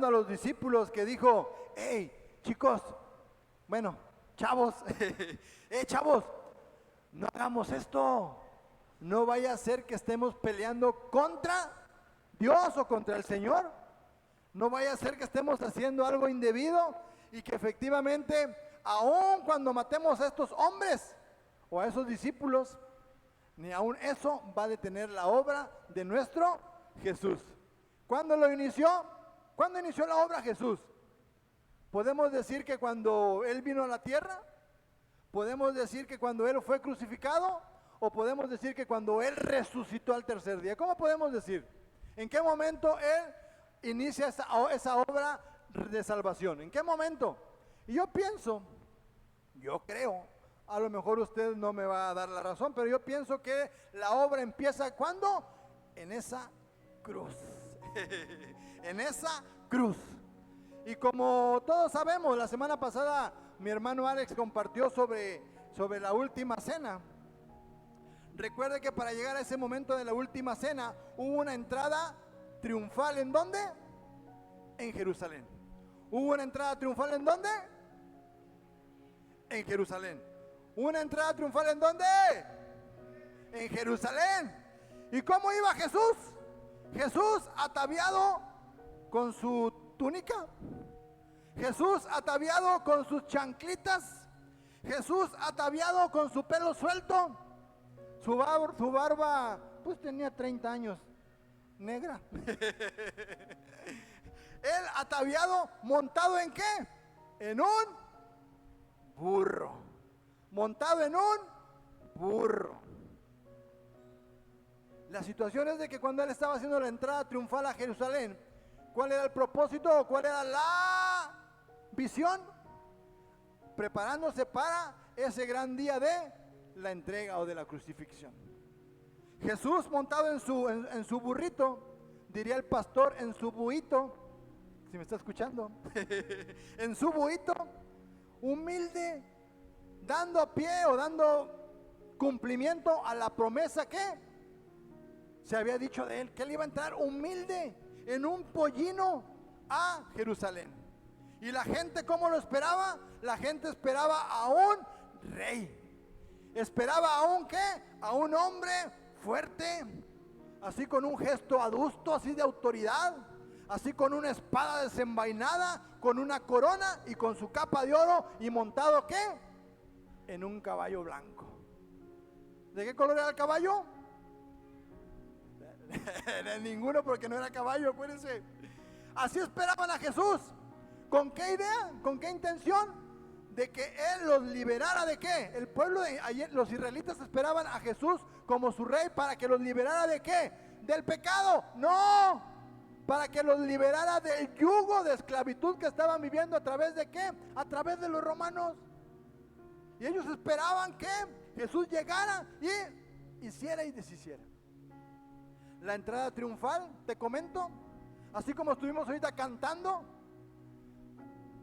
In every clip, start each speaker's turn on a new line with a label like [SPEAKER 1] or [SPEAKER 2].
[SPEAKER 1] hablando a los discípulos que dijo: hey, chicos, bueno, chavos, chavos, no hagamos esto. No vaya a ser que estemos peleando contra Dios o contra el Señor. No vaya a ser que estemos haciendo algo indebido y que efectivamente, aun cuando matemos a estos hombres o a esos discípulos, ni aun eso va a detener la obra de nuestro Jesús. ¿Cuándo lo inició? ¿Cuándo inició la obra Jesús? ¿Podemos decir que cuando Él vino a la tierra? ¿Podemos decir que cuando Él fue crucificado? ¿O podemos decir que cuando Él resucitó al tercer día? ¿Cómo podemos decir? ¿En qué momento Él inicia esa obra de salvación? ¿En qué momento? Y yo pienso, yo creo, a lo mejor usted no me va a dar la razón, pero yo pienso que la obra empieza ¿cuándo? En esa cruz. En esa cruz. Y como todos sabemos, la semana pasada mi hermano Alex compartió sobre la última cena. Recuerde que para llegar a ese momento de la última cena hubo una entrada triunfal. ¿En dónde? En Jerusalén. ¿Hubo una entrada triunfal en dónde? En Jerusalén. ¿Hubo una entrada triunfal en dónde? En Jerusalén. ¿Y cómo iba Jesús? Jesús ataviado con su túnica, Jesús ataviado con sus chanclitas, Jesús ataviado con su pelo suelto, su barba pues tenía 30 años, negra. Él ataviado, montado ¿en qué? En un burro, montado en un burro. La situación es de que cuando él estaba haciendo la entrada triunfal a Jerusalén, ¿cuál era el propósito? ¿Cuál era la visión? Preparándose para ese gran día de la entrega o de la crucifixión. Jesús montado en su burrito, diría el pastor, en su buito, si me está escuchando, en su buito, humilde, dando pie o dando cumplimiento a la promesa que se había dicho de él, que él iba a entrar humilde en un pollino a Jerusalén. Y la gente, ¿cómo lo esperaba? La gente esperaba a un rey. Esperaba a un ¿qué? A un hombre fuerte, así con un gesto adusto, así de autoridad, así con una espada desenvainada, con una corona y con su capa de oro y montado ¿qué? En un caballo blanco. ¿De qué color era el caballo? De ninguno, porque no era caballo, acuérdense. Así esperaban a Jesús. ¿Con qué idea? ¿Con qué intención? De que Él los liberara de qué. El pueblo de ayer, los israelitas esperaban a Jesús como su rey para que los liberara de qué. Del pecado. No, para que los liberara del yugo de esclavitud que estaban viviendo. ¿A través de qué? A través de los romanos. Y ellos esperaban que Jesús llegara y hiciera y deshiciera. La entrada triunfal, te comento, así como estuvimos ahorita cantando,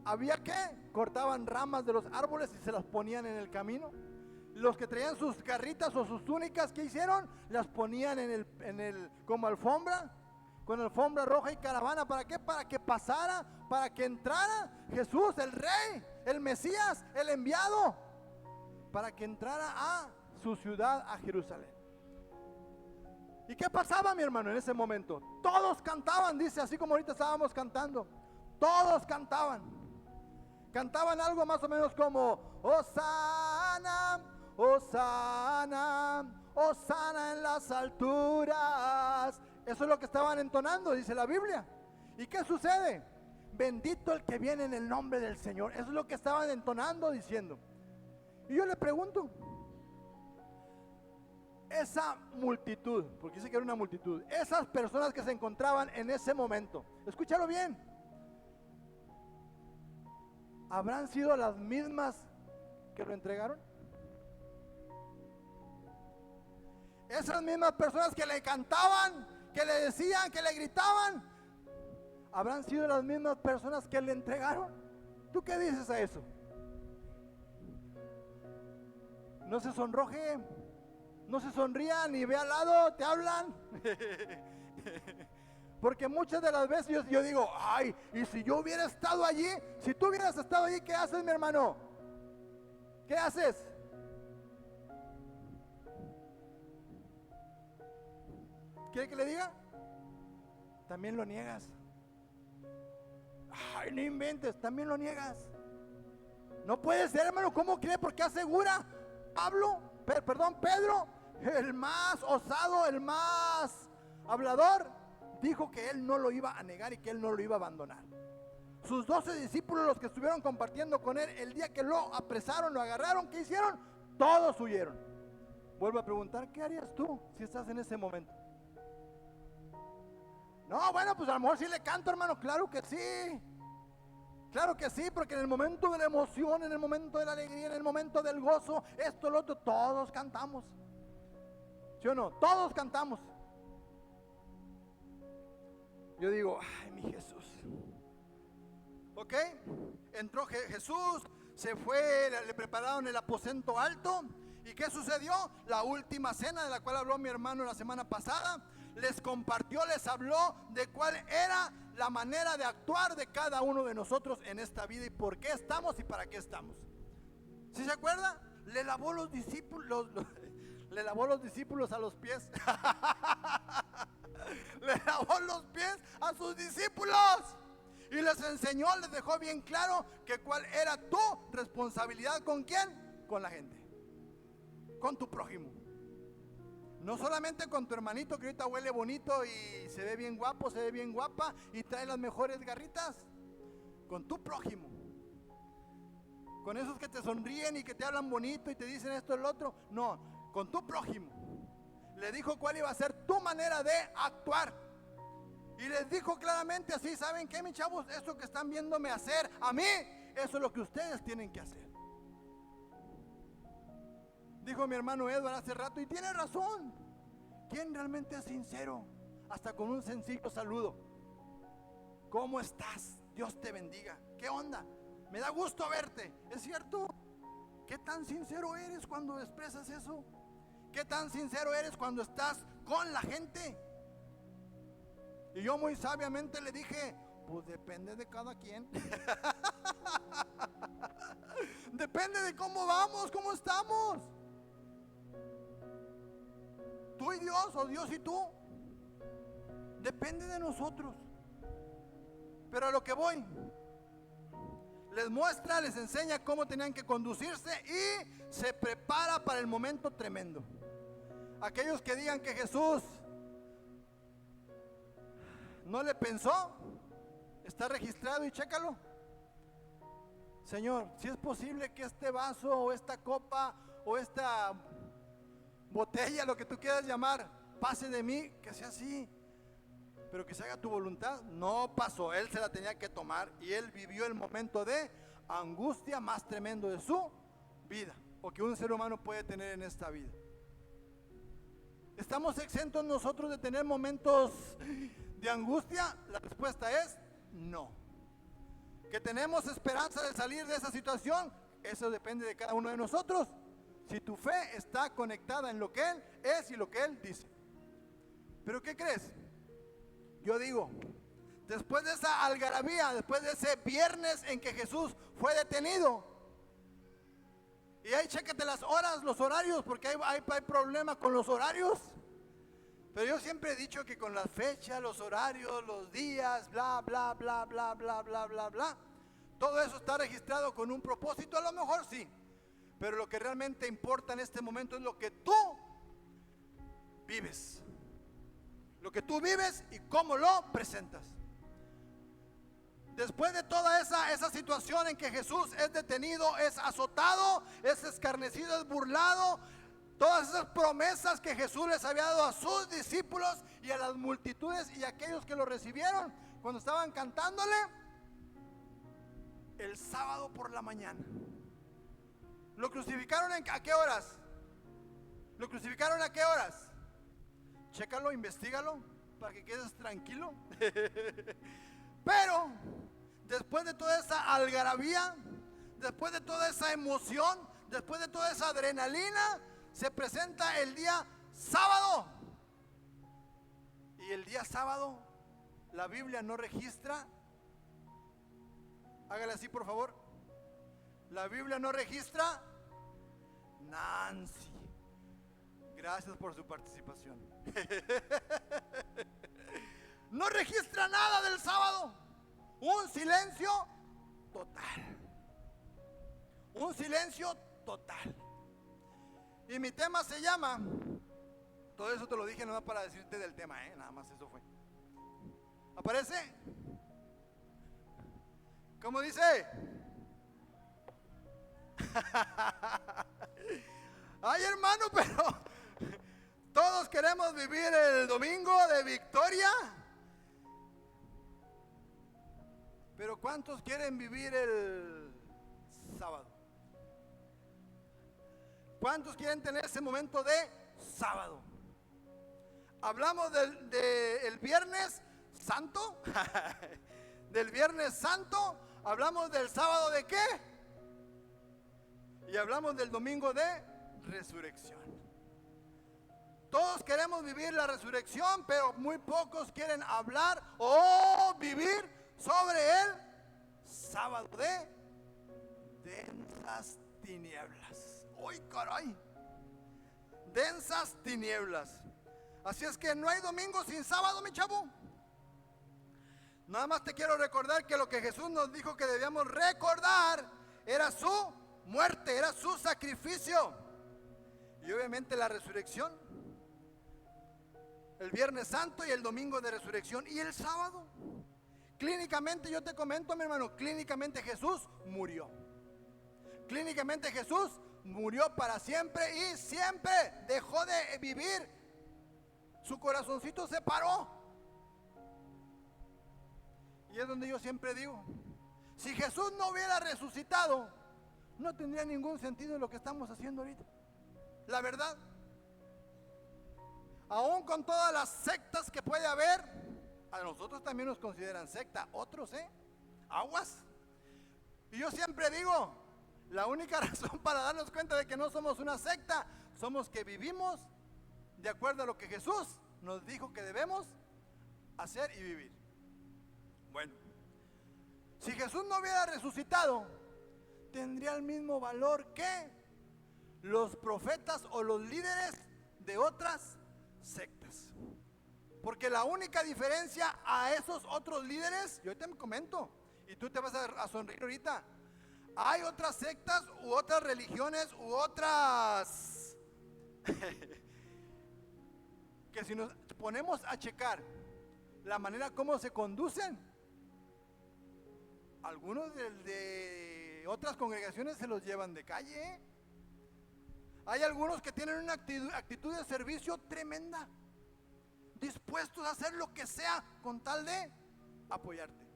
[SPEAKER 1] había que cortaban ramas de los árboles y se las ponían en el camino. Los que traían sus carritas o sus túnicas, ¿qué hicieron? Las ponían como alfombra, con alfombra roja y caravana. ¿Para qué? Para que pasara, para que entrara Jesús, el rey, el Mesías, el enviado, para que entrara a su ciudad, a Jerusalén. ¿Y qué pasaba, mi hermano, en ese momento? Todos cantaban, dice, así como ahorita estábamos cantando. Todos cantaban. Cantaban algo más o menos como: Hosana, Hosana, Hosana en las alturas. Eso es lo que estaban entonando, dice la Biblia. ¿Y qué sucede? Bendito el que viene en el nombre del Señor. Eso es lo que estaban entonando, diciendo. Y yo le pregunto, esa multitud, porque dice que era una multitud, esas personas que se encontraban en ese momento, escúchalo bien, ¿habrán sido las mismas que lo entregaron? Esas mismas personas que le cantaban, que le decían, que le gritaban, ¿habrán sido las mismas personas que le entregaron? ¿Tú qué dices a eso? No se sonroje, no se sonría, ni ve al lado, te hablan. Porque muchas de las veces yo digo, ay, y si yo hubiera estado allí, si tú hubieras estado allí, ¿qué haces, mi hermano? ¿Qué haces? ¿Quiere que le diga? También lo niegas. Ay, no inventes, también lo niegas. No puede ser, hermano, ¿cómo cree? Porque asegura Pedro, el más osado, el más hablador, dijo que él no lo iba a negar y que él no lo iba a abandonar. Sus 12 discípulos, los que estuvieron compartiendo con él, el día que lo apresaron, lo agarraron, ¿qué hicieron? Todos huyeron. Vuelvo a preguntar, ¿qué harías tú si estás en ese momento? No, bueno, pues a lo mejor sí le canto, hermano, claro que sí. Claro que sí, porque en el momento de la emoción, en el momento de la alegría, en el momento del gozo, esto, lo otro, todos cantamos. ¿Sí o no? Todos cantamos. Yo digo, ay, mi Jesús. Ok, entró Jesús, se fue, le prepararon el aposento alto. ¿Y qué sucedió? La última cena de la cual habló mi hermano la semana pasada, les compartió, les habló de cuál era la manera de actuar de cada uno de nosotros en esta vida y por qué estamos y para qué estamos. ¿Sí se acuerda? Le lavó los discípulos, le lavó los discípulos a los pies. Le lavó los pies a sus discípulos y les enseñó, les dejó bien claro que cuál era tu responsabilidad. ¿Con quién? Con la gente, con tu prójimo. No solamente con tu hermanito que ahorita huele bonito y se ve bien guapo, se ve bien guapa y trae las mejores garritas. Con tu prójimo, con esos que te sonríen y que te hablan bonito y te dicen esto y lo otro. No, con tu prójimo. Le dijo cuál iba a ser tu manera de actuar. Y les dijo claramente así: ¿saben qué, mis chavos? Eso que están viéndome hacer a mí, eso es lo que ustedes tienen que hacer. Dijo mi hermano Edward hace rato, y tiene razón. ¿Quién realmente es sincero? Hasta con un sencillo saludo. ¿Cómo estás? Dios te bendiga. ¿Qué onda? Me da gusto verte. ¿Es cierto? ¿Qué tan sincero eres cuando expresas eso? ¿Qué tan sincero eres cuando estás con la gente? Y yo muy sabiamente le dije, pues depende de cada quien. Depende de cómo vamos, cómo estamos. Tú y Dios, o Dios y tú. Depende de nosotros. Pero a lo que voy, les muestra, les enseña cómo tenían que conducirse y se prepara para el momento tremendo. Aquellos que digan que Jesús no le pensó, está registrado y chécalo. Señor, si es posible que este vaso o esta copa o esta botella, lo que tú quieras llamar, pase de mí, que sea así, pero que se haga tu voluntad. No pasó, él se la tenía que tomar y él vivió el momento de angustia más tremendo de su vida, o que un ser humano puede tener en esta vida. ¿Estamos exentos nosotros de tener momentos de angustia? La respuesta es no. ¿Que tenemos esperanza de salir de esa situación? Eso depende de cada uno de nosotros. Si tu fe está conectada en lo que Él es y lo que Él dice. ¿Pero qué crees? Yo digo, después de esa algarabía, después de ese viernes en que Jesús fue detenido, y ahí chécate las horas, los horarios, porque hay problema con los horarios. Pero yo siempre he dicho que con las fechas, los horarios, los días, bla, bla, bla, bla, bla, bla, bla, bla, todo eso está registrado con un propósito. A lo mejor sí, pero lo que realmente importa en este momento es lo que tú vives. Lo que tú vives y cómo lo presentas. Después de toda esa situación en que Jesús es detenido, es azotado, es escarnecido, es burlado, todas esas promesas que Jesús les había dado a sus discípulos y a las multitudes y a aquellos que lo recibieron cuando estaban cantándole, el sábado por la mañana. ¿Lo crucificaron a qué horas? ¿Lo crucificaron a qué horas? Chécalo, investígalo para que quedes tranquilo. Pero después de toda esa algarabía, después de toda esa emoción, después de toda esa adrenalina, se presenta el día sábado. Y el día sábado La Biblia no registra, hágale así por favor, la Biblia no registra. Nancy, gracias por su participación. No registra nada del sábado. Un silencio total. Un silencio total. Y mi tema se llama, todo eso te lo dije nada más para decirte del tema, nada más eso fue. ¿Aparece? ¿Cómo dice? Ay, hermano, pero todos queremos vivir el domingo de victoria. Pero ¿cuántos quieren vivir el sábado? ¿Cuántos quieren tener ese momento de sábado? Hablamos del Viernes Santo. Del Viernes Santo. Hablamos del sábado de qué? Y hablamos del domingo de resurrección. Todos queremos vivir la resurrección, pero muy pocos quieren hablar o vivir sobre el sábado de densas tinieblas. ¡Ay, caray! Densas tinieblas. Así es que no hay domingo sin sábado, mi chavo. Nada más te quiero recordar que lo que Jesús nos dijo que debíamos recordar era su muerte, era su sacrificio. Y obviamente la resurrección, el Viernes Santo y el domingo de resurrección y el sábado. Clínicamente yo te comento, mi hermano, clínicamente Jesús murió. Clínicamente Jesús murió para siempre y siempre dejó de vivir. Su corazoncito se paró. Y es donde yo siempre digo, si Jesús no hubiera resucitado, no tendría ningún sentido lo que estamos haciendo ahorita. La verdad. Aún con todas las sectas que puede haber, a nosotros también nos consideran secta. Otros, aguas. Y yo siempre digo, la única razón para darnos cuenta de que no somos una secta, somos que vivimos de acuerdo a lo que Jesús nos dijo que debemos hacer y vivir. Bueno, si Jesús no hubiera resucitado, tendría el mismo valor que los profetas o los líderes de otras sectas. Porque la única diferencia a esos otros líderes, yo te comento, y tú te vas a sonreír ahorita, hay otras sectas u otras religiones u otras que si nos ponemos a checar la manera como se conducen, algunos de otras congregaciones se los llevan de calle. Hay algunos que tienen una actitud de servicio tremenda, dispuestos a hacer lo que sea con tal de apoyarte.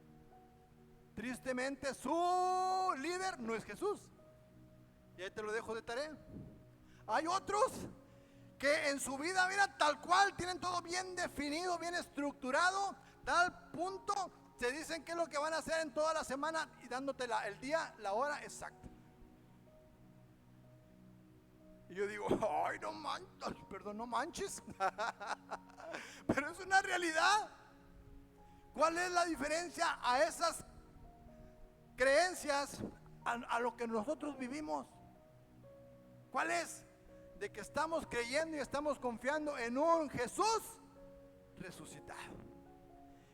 [SPEAKER 1] Tristemente su líder no es Jesús. Y ahí te lo dejo de tarea. Hay otros que en su vida, mira, tal cual, tienen todo bien definido, bien estructurado, tal punto, te dicen qué es lo que van a hacer en toda la semana y dándote el día, la hora exacta. Y yo digo, ay, no manches, perdón, no manches. Pero es una realidad. ¿Cuál es la diferencia a esas creencias a lo que nosotros vivimos? ¿Cuál es? De que estamos creyendo y estamos confiando en un Jesús resucitado,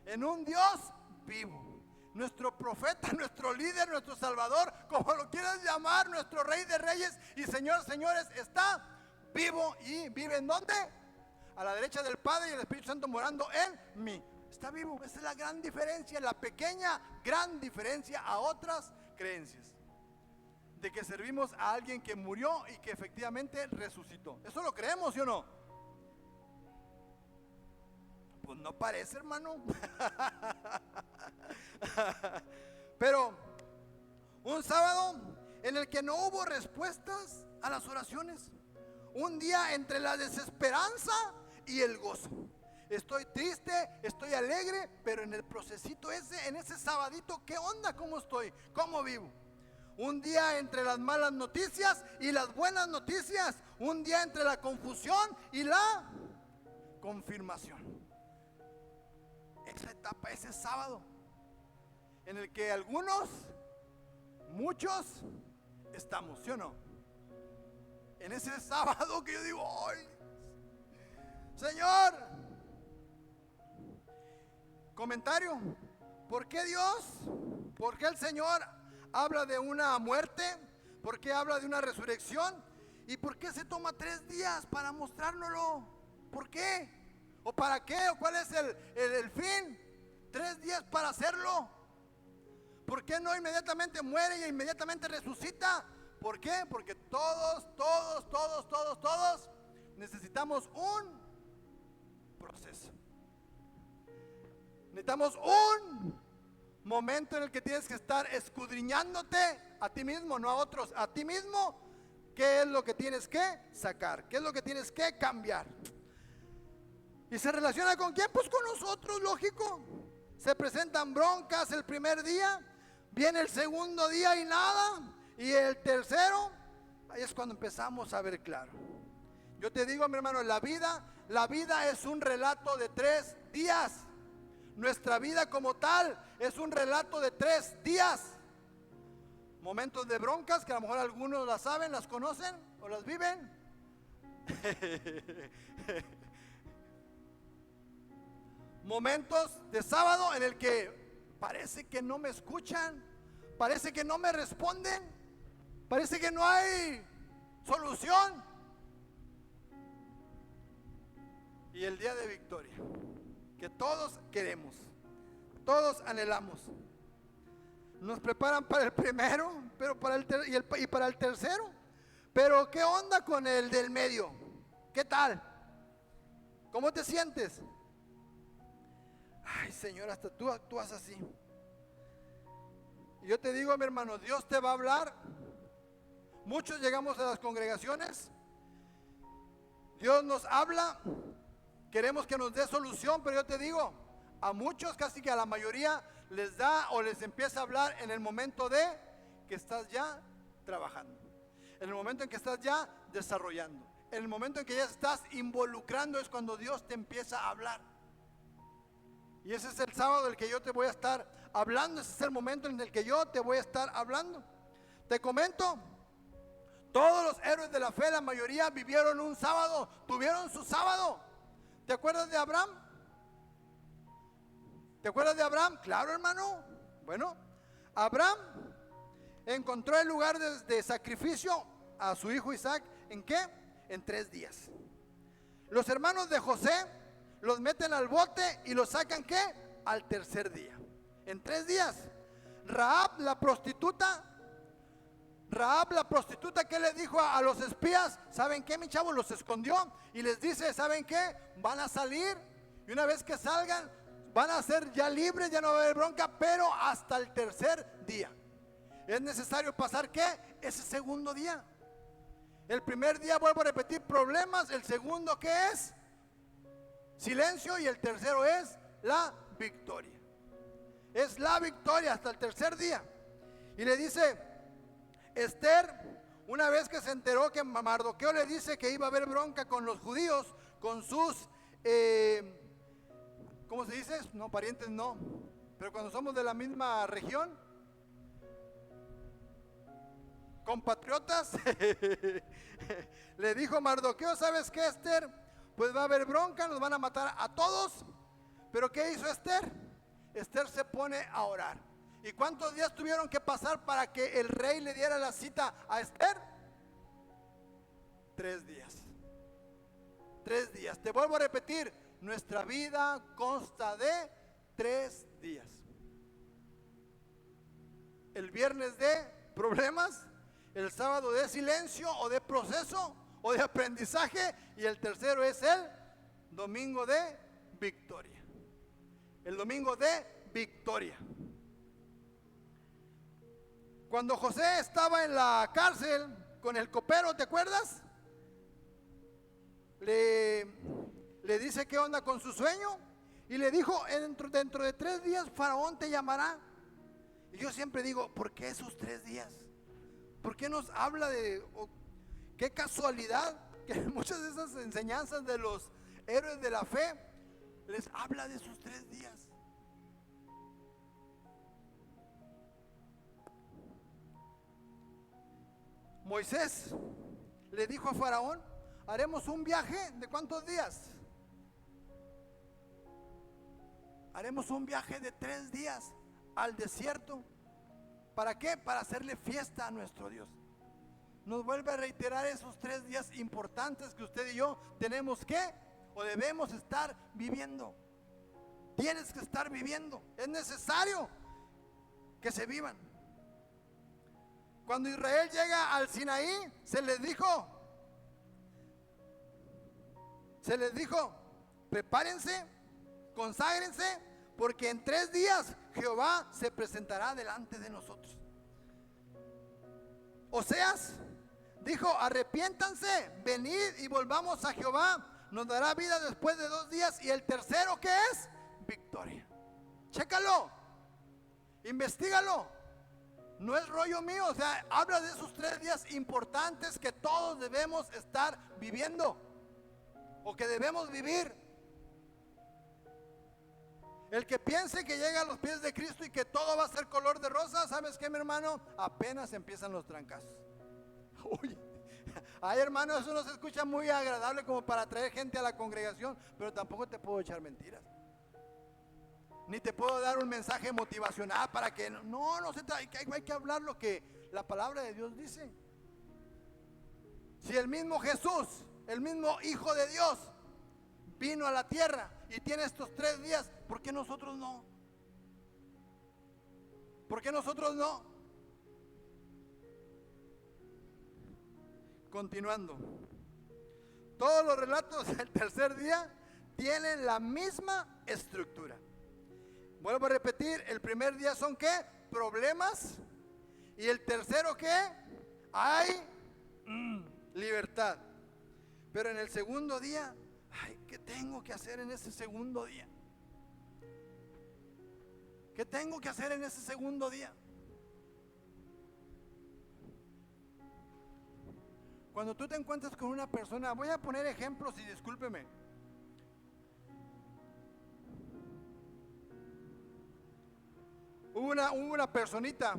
[SPEAKER 1] en un Dios vivo, nuestro profeta, nuestro líder, nuestro salvador, como lo quieras llamar, nuestro rey de reyes y señor, señores, está vivo y vive ¿en dónde? A la derecha del Padre y el Espíritu Santo morando en mí. Está vivo. Esa es la gran diferencia, la pequeña gran diferencia a otras creencias, de que servimos a alguien que murió y que efectivamente resucitó. ¿Eso lo creemos, sí o no? Pues no parece, hermano. Pero un sábado en el que no hubo respuestas a las oraciones. Un día entre la desesperanza y el gozo. Estoy triste, estoy alegre, pero en el procesito ese, en ese sabadito, ¿qué onda? ¿Cómo estoy? ¿Cómo vivo? Un día entre las malas noticias y las buenas noticias. Un día entre la confusión y la confirmación. esa etapa, ese sábado, en el que muchos estamos, ¿sí o no? En ese sábado que yo digo, ¡ay, Señor! Comentario: ¿por qué Dios? ¿Por qué el Señor habla de una muerte? ¿Por qué habla de una resurrección? ¿Y por qué se toma 3 días para mostrárnoslo? ¿Por qué? ¿O para qué? ¿O cuál es el fin? 3 días para hacerlo. ¿Por qué no inmediatamente muere y inmediatamente resucita? ¿Por qué? Porque todos necesitamos un proceso. Necesitamos un momento en el que tienes que estar escudriñándote a ti mismo, no a otros, a ti mismo. ¿Qué es lo que tienes que sacar? ¿Qué es lo que tienes que cambiar? ¿Y se relaciona con quién? Pues con nosotros, lógico. Se presentan broncas el primer día, viene el segundo día y nada, y el tercero, ahí es cuando empezamos a ver claro. Yo te digo, mi hermano, la vida es un relato de 3 días. Nuestra vida como tal es un relato de 3 días. Momentos de broncas que a lo mejor algunos las saben, las conocen o las viven. Momentos de sábado en el que parece que no me escuchan, parece que no me responden, parece que no hay solución. Y el día de victoria, que todos queremos, todos anhelamos. Nos preparan para el primero, pero para y para el tercero. Pero ¿qué onda con el del medio? ¿Qué tal? ¿Cómo te sientes? Ay, Señor, hasta tú actúas así. Y yo te digo, mi hermano, Dios te va a hablar. Muchos llegamos a las congregaciones, Dios nos habla, queremos que nos dé solución, pero yo te digo, a muchos, casi que a la mayoría, les da o les empieza a hablar en el momento de que estás ya trabajando, en el momento en que estás ya desarrollando, en el momento en que ya estás involucrando, es cuando Dios te empieza a hablar. Y ese es el sábado del que yo te voy a estar hablando, ese es el momento en el que yo te voy a estar hablando. Te comento, todos los héroes de la fe, la mayoría vivieron un sábado, tuvieron su sábado. ¿Te acuerdas de Abraham? ¿Te acuerdas de Abraham? Claro, hermano. Bueno, Abraham encontró el lugar de sacrificio a su hijo Isaac. ¿En qué? En 3 días. Los hermanos de José los meten al bote y los sacan, ¿qué? Al tercer día. En 3 días. Rahab la prostituta, ¿qué le dijo a los espías? ¿Saben qué, mi chavo? Los escondió y les dice, ¿saben qué? Van a salir y una vez que salgan van a ser ya libres, ya no va a haber bronca, pero hasta el tercer día. Es necesario pasar, ¿qué? Ese segundo día. El primer día, vuelvo a repetir, problemas. El segundo, ¿qué es? Silencio. Y el tercero es la victoria. Es la victoria hasta el tercer día. Y le dice Esther, una vez que se enteró que Mardoqueo le dice que iba a haber bronca con los judíos, con sus ¿cómo se dice? No, parientes no, pero cuando somos de la misma región, compatriotas, le dijo Mardoqueo, ¿sabes qué, Esther? Pues va a haber bronca, nos van a matar a todos. Pero ¿qué hizo Esther? Esther se pone a orar. ¿Y cuántos días tuvieron que pasar para que el rey le diera la cita a Esther? 3 días. 3 días. Te vuelvo a repetir, nuestra vida consta de 3 días. El viernes de problemas, el sábado de silencio o de proceso o de aprendizaje, y el tercero es el domingo de victoria. El domingo de victoria. Cuando José estaba en la cárcel con el copero, ¿te acuerdas? Le dice qué onda con su sueño y le dijo, dentro de 3 días Faraón te llamará. Y yo siempre digo, ¿por qué esos 3 días? ¿Por qué nos habla de, qué casualidad que muchas de esas enseñanzas de los héroes de la fe les habla de esos 3 días? Moisés le dijo a Faraón, haremos un viaje de ¿cuántos días? Haremos un viaje de 3 días al desierto. ¿Para qué? Para hacerle fiesta a nuestro Dios. Nos vuelve a reiterar esos 3 días importantes que usted y yo tenemos que o debemos estar viviendo. Tienes que estar viviendo. Es necesario que se vivan. Cuando Israel llega al Sinaí, se les dijo, prepárense, conságrense, porque en 3 días Jehová se presentará delante de nosotros. Oseas dijo, arrepiéntanse, venid y volvamos a Jehová, nos dará vida después de 2 días. Y el tercero, ¿qué es? Victoria. Chécalo, investígalo. No es rollo mío, o sea, habla de esos 3 días importantes que todos debemos estar viviendo o que debemos vivir. El que piense que llega a los pies de Cristo y que todo va a ser color de rosa, ¿sabes qué, mi hermano? Apenas empiezan los trancazos. Uy, ay, hermano, eso no se escucha muy agradable como para traer gente a la congregación, pero tampoco te puedo echar mentiras. Ni te puedo dar un mensaje motivacional para que no se hay que hablar lo que la palabra de Dios dice. Si el mismo Jesús, el mismo Hijo de Dios, vino a la tierra y tiene estos 3 días, ¿por qué nosotros no? ¿Por qué nosotros no? Continuando, todos los relatos del tercer día tienen la misma estructura. Vuelvo a repetir, el primer día son ¿qué? Problemas. Y el tercero ¿qué? Hay libertad. Pero en el segundo día, ay, ¿qué tengo que hacer en ese segundo día? ¿Qué tengo que hacer en ese segundo día? Cuando tú te encuentras con una persona, voy a poner ejemplos y discúlpeme. Hubo una personita.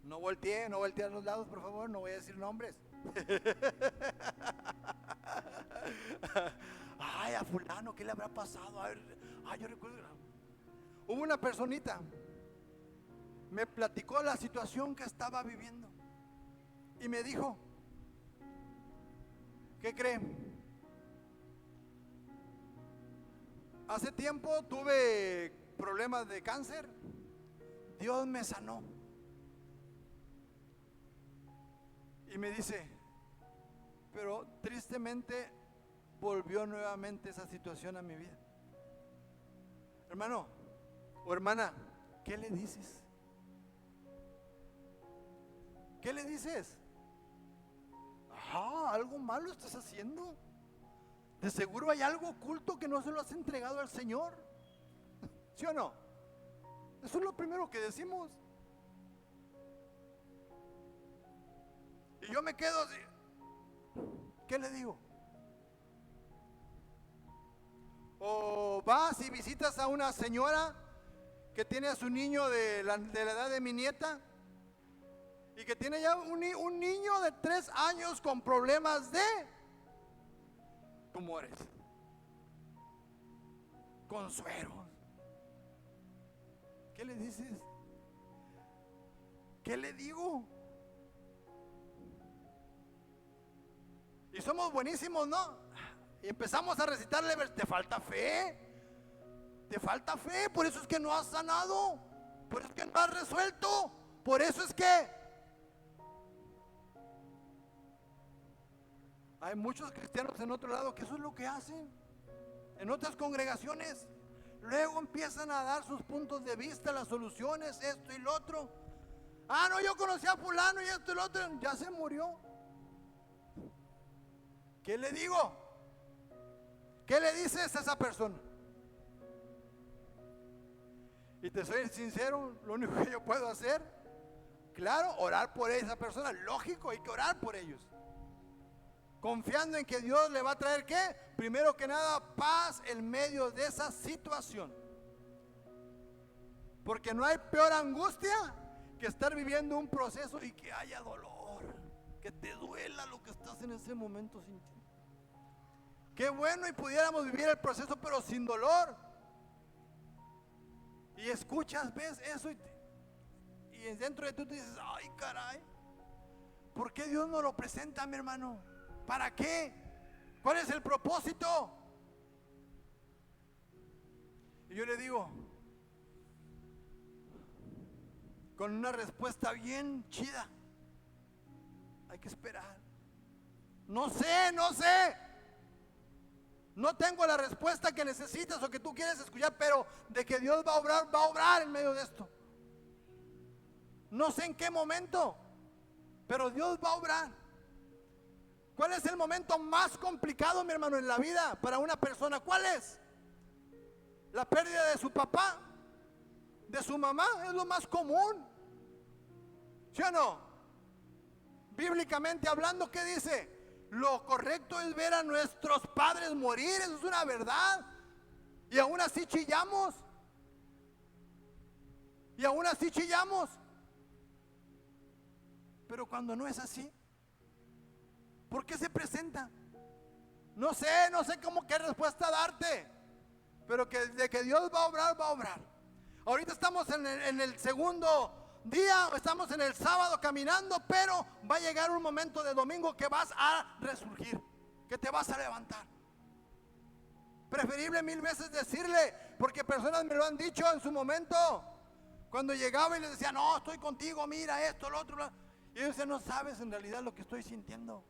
[SPEAKER 1] No volteé a los lados, por favor, no voy a decir nombres. Ay, a fulano, ¿qué le habrá pasado? A ver, ay, yo recuerdo. Hubo una personita, me platicó la situación que estaba viviendo y me dijo, ¿qué creen? Hace tiempo tuve problemas de cáncer, Dios me sanó. Y me dice, pero tristemente volvió nuevamente esa situación a mi vida. Hermano o hermana, ¿qué le dices? ¿Qué le dices? Ajá, algo malo estás haciendo. De seguro hay algo oculto que no se lo has entregado al Señor. ¿Sí o no? Eso es lo primero que decimos. Y yo me quedo así. ¿Qué le digo? O vas y visitas a una señora que tiene a su niño de la edad de mi nieta y que tiene ya un niño de 3 años con problemas de tumores, con sueros. ¿Qué le dices? ¿Qué le digo? Y somos buenísimos, ¿no? Y empezamos a recitarle, te falta fe, por eso es que no has sanado, por eso es que no has resuelto, por eso es que hay muchos cristianos en otro lado que eso es lo que hacen, en otras congregaciones. Luego empiezan a dar sus puntos de vista, las soluciones, esto y lo otro. Ah, no, yo conocí a fulano y esto y lo otro, ya se murió. ¿Qué le digo? ¿Qué le dices a esa persona? Y te soy sincero, lo único que yo puedo hacer, claro, orar por esa persona. Lógico, hay que orar por ellos, confiando en que Dios le va a traer ¿qué? Primero que nada, paz en medio de esa situación. Porque no hay peor angustia que estar viviendo un proceso y que haya dolor, que te duela lo que estás en ese momento sintiendo. Qué bueno y pudiéramos vivir el proceso pero sin dolor. Y escuchas, ves eso y dentro de ti te dices, ay caray, ¿por qué Dios no lo presenta, mi hermano? ¿Para qué? ¿Cuál es el propósito? Y yo le digo, con una respuesta bien chida, hay que esperar. No sé, no tengo la respuesta que necesitas o que tú quieres escuchar, pero de que Dios va a obrar en medio de esto. No sé en qué momento, pero Dios va a obrar. ¿Cuál es el momento más complicado, mi hermano, en la vida para una persona? ¿Cuál es? La pérdida de su papá, de su mamá, es lo más común. ¿Sí o no? Bíblicamente hablando, ¿qué dice? Lo correcto es ver a nuestros padres morir, eso es una verdad. Y aún así chillamos. Y aún así chillamos. Pero cuando no es así, ¿por qué se presenta? No sé qué respuesta darte. Pero que de que Dios va a obrar, va a obrar. Ahorita estamos en el segundo día, estamos en el sábado caminando, pero va a llegar un momento de domingo que vas a resurgir, que te vas a levantar. Preferible 1000 veces decirle, porque personas me lo han dicho en su momento, cuando llegaba y les decía, no, estoy contigo, mira esto, lo otro, y ellos decían, no sabes en realidad lo que estoy sintiendo.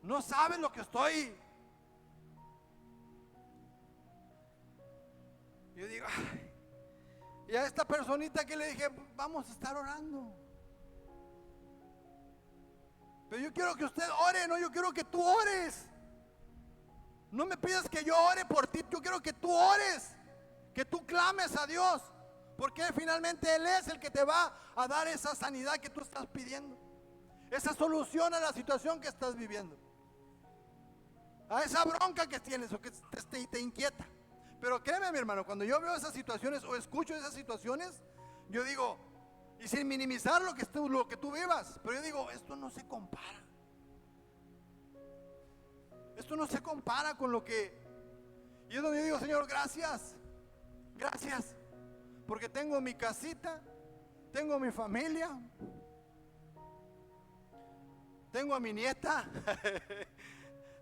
[SPEAKER 1] No sabes lo que estoy. Yo digo, ay. Y a esta personita que le dije, vamos a estar orando. Pero yo quiero que usted ore, no, yo quiero que tú ores. No me pidas que yo ore por ti, yo quiero que tú ores, que tú clames a Dios, porque finalmente Él es el que te va a dar esa sanidad que tú estás pidiendo, esa solución a la situación que estás viviendo, a esa bronca que tienes o que te inquieta. Pero créeme, mi hermano, cuando yo veo esas situaciones o escucho esas situaciones, yo digo, y sin minimizar lo que tú vivas, pero yo digo, esto no se compara. Esto no se compara con lo que... Y es donde yo digo, Señor, gracias, gracias, porque tengo mi casita, tengo mi familia, tengo a mi nieta,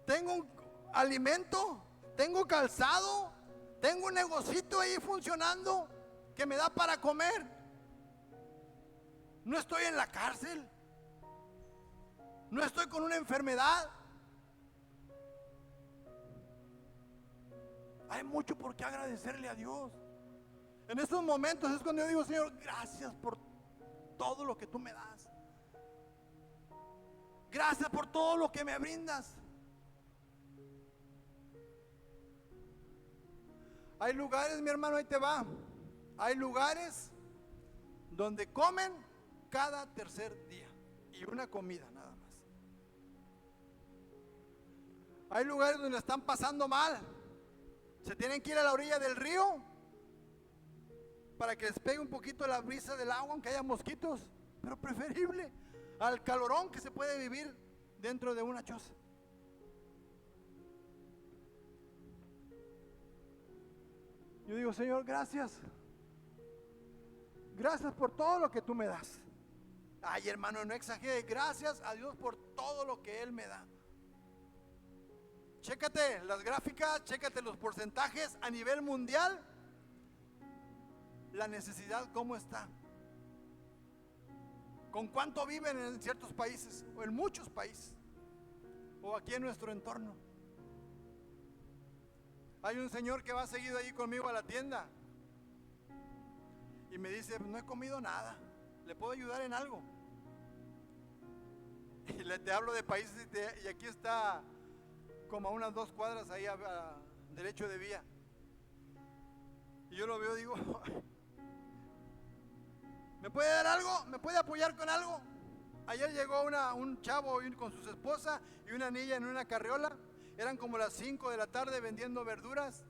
[SPEAKER 1] tengo un alimento, tengo calzado, tengo un negocito ahí funcionando que me da para comer. No estoy en la cárcel. No estoy con una enfermedad. Hay mucho por qué agradecerle a Dios. En estos momentos es cuando yo digo, Señor, gracias por todo lo que tú me das. Gracias por todo lo que me brindas. Hay lugares, mi hermano, ahí te va. Hay lugares donde comen cada tercer día y una comida nada más. Hay lugares donde están pasando mal. Se tienen que ir a la orilla del río para que les pegue un poquito la brisa del agua, aunque haya mosquitos, pero preferible al calorón que se puede vivir dentro de una choza. Yo digo, Señor, gracias. Gracias por todo lo que tú me das. Ay, hermano, no exagere. Gracias a Dios por todo lo que Él me da. Chécate las gráficas, chécate los porcentajes a nivel mundial. La necesidad, ¿cómo está? ¿Con cuánto viven en ciertos países o en muchos países? O aquí en nuestro entorno. Hay un señor que va seguido allí conmigo a la tienda y me dice, no he comido nada, ¿le puedo ayudar en algo? Y te hablo de países y aquí está como a unas 2 cuadras ahí a derecho de vía. Y yo lo veo y digo, ¿me puede dar algo? ¿Me puede apoyar con algo? Ayer llegó un chavo con su esposa y una niña en una carriola. Eran como las 5 de la tarde vendiendo verduras.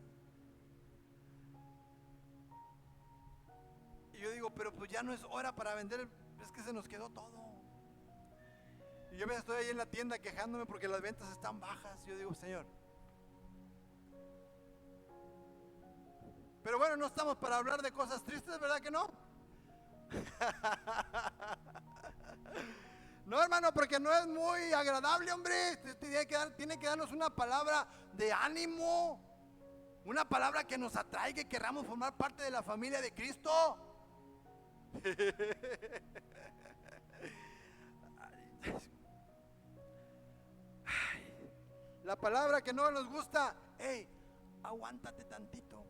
[SPEAKER 1] digo, pero pues ya no es hora para vender, es que se nos quedó todo. Y yo me estoy ahí en la tienda quejándome porque las ventas están bajas. Yo digo, Señor. Pero bueno, no estamos para hablar de cosas tristes, ¿verdad que no? No, hermano, porque no es muy agradable, hombre. Tiene que darnos una palabra de ánimo, una palabra que nos atraiga, que queramos formar parte de la familia de Cristo. La palabra que no nos gusta, hey, aguántate tantito,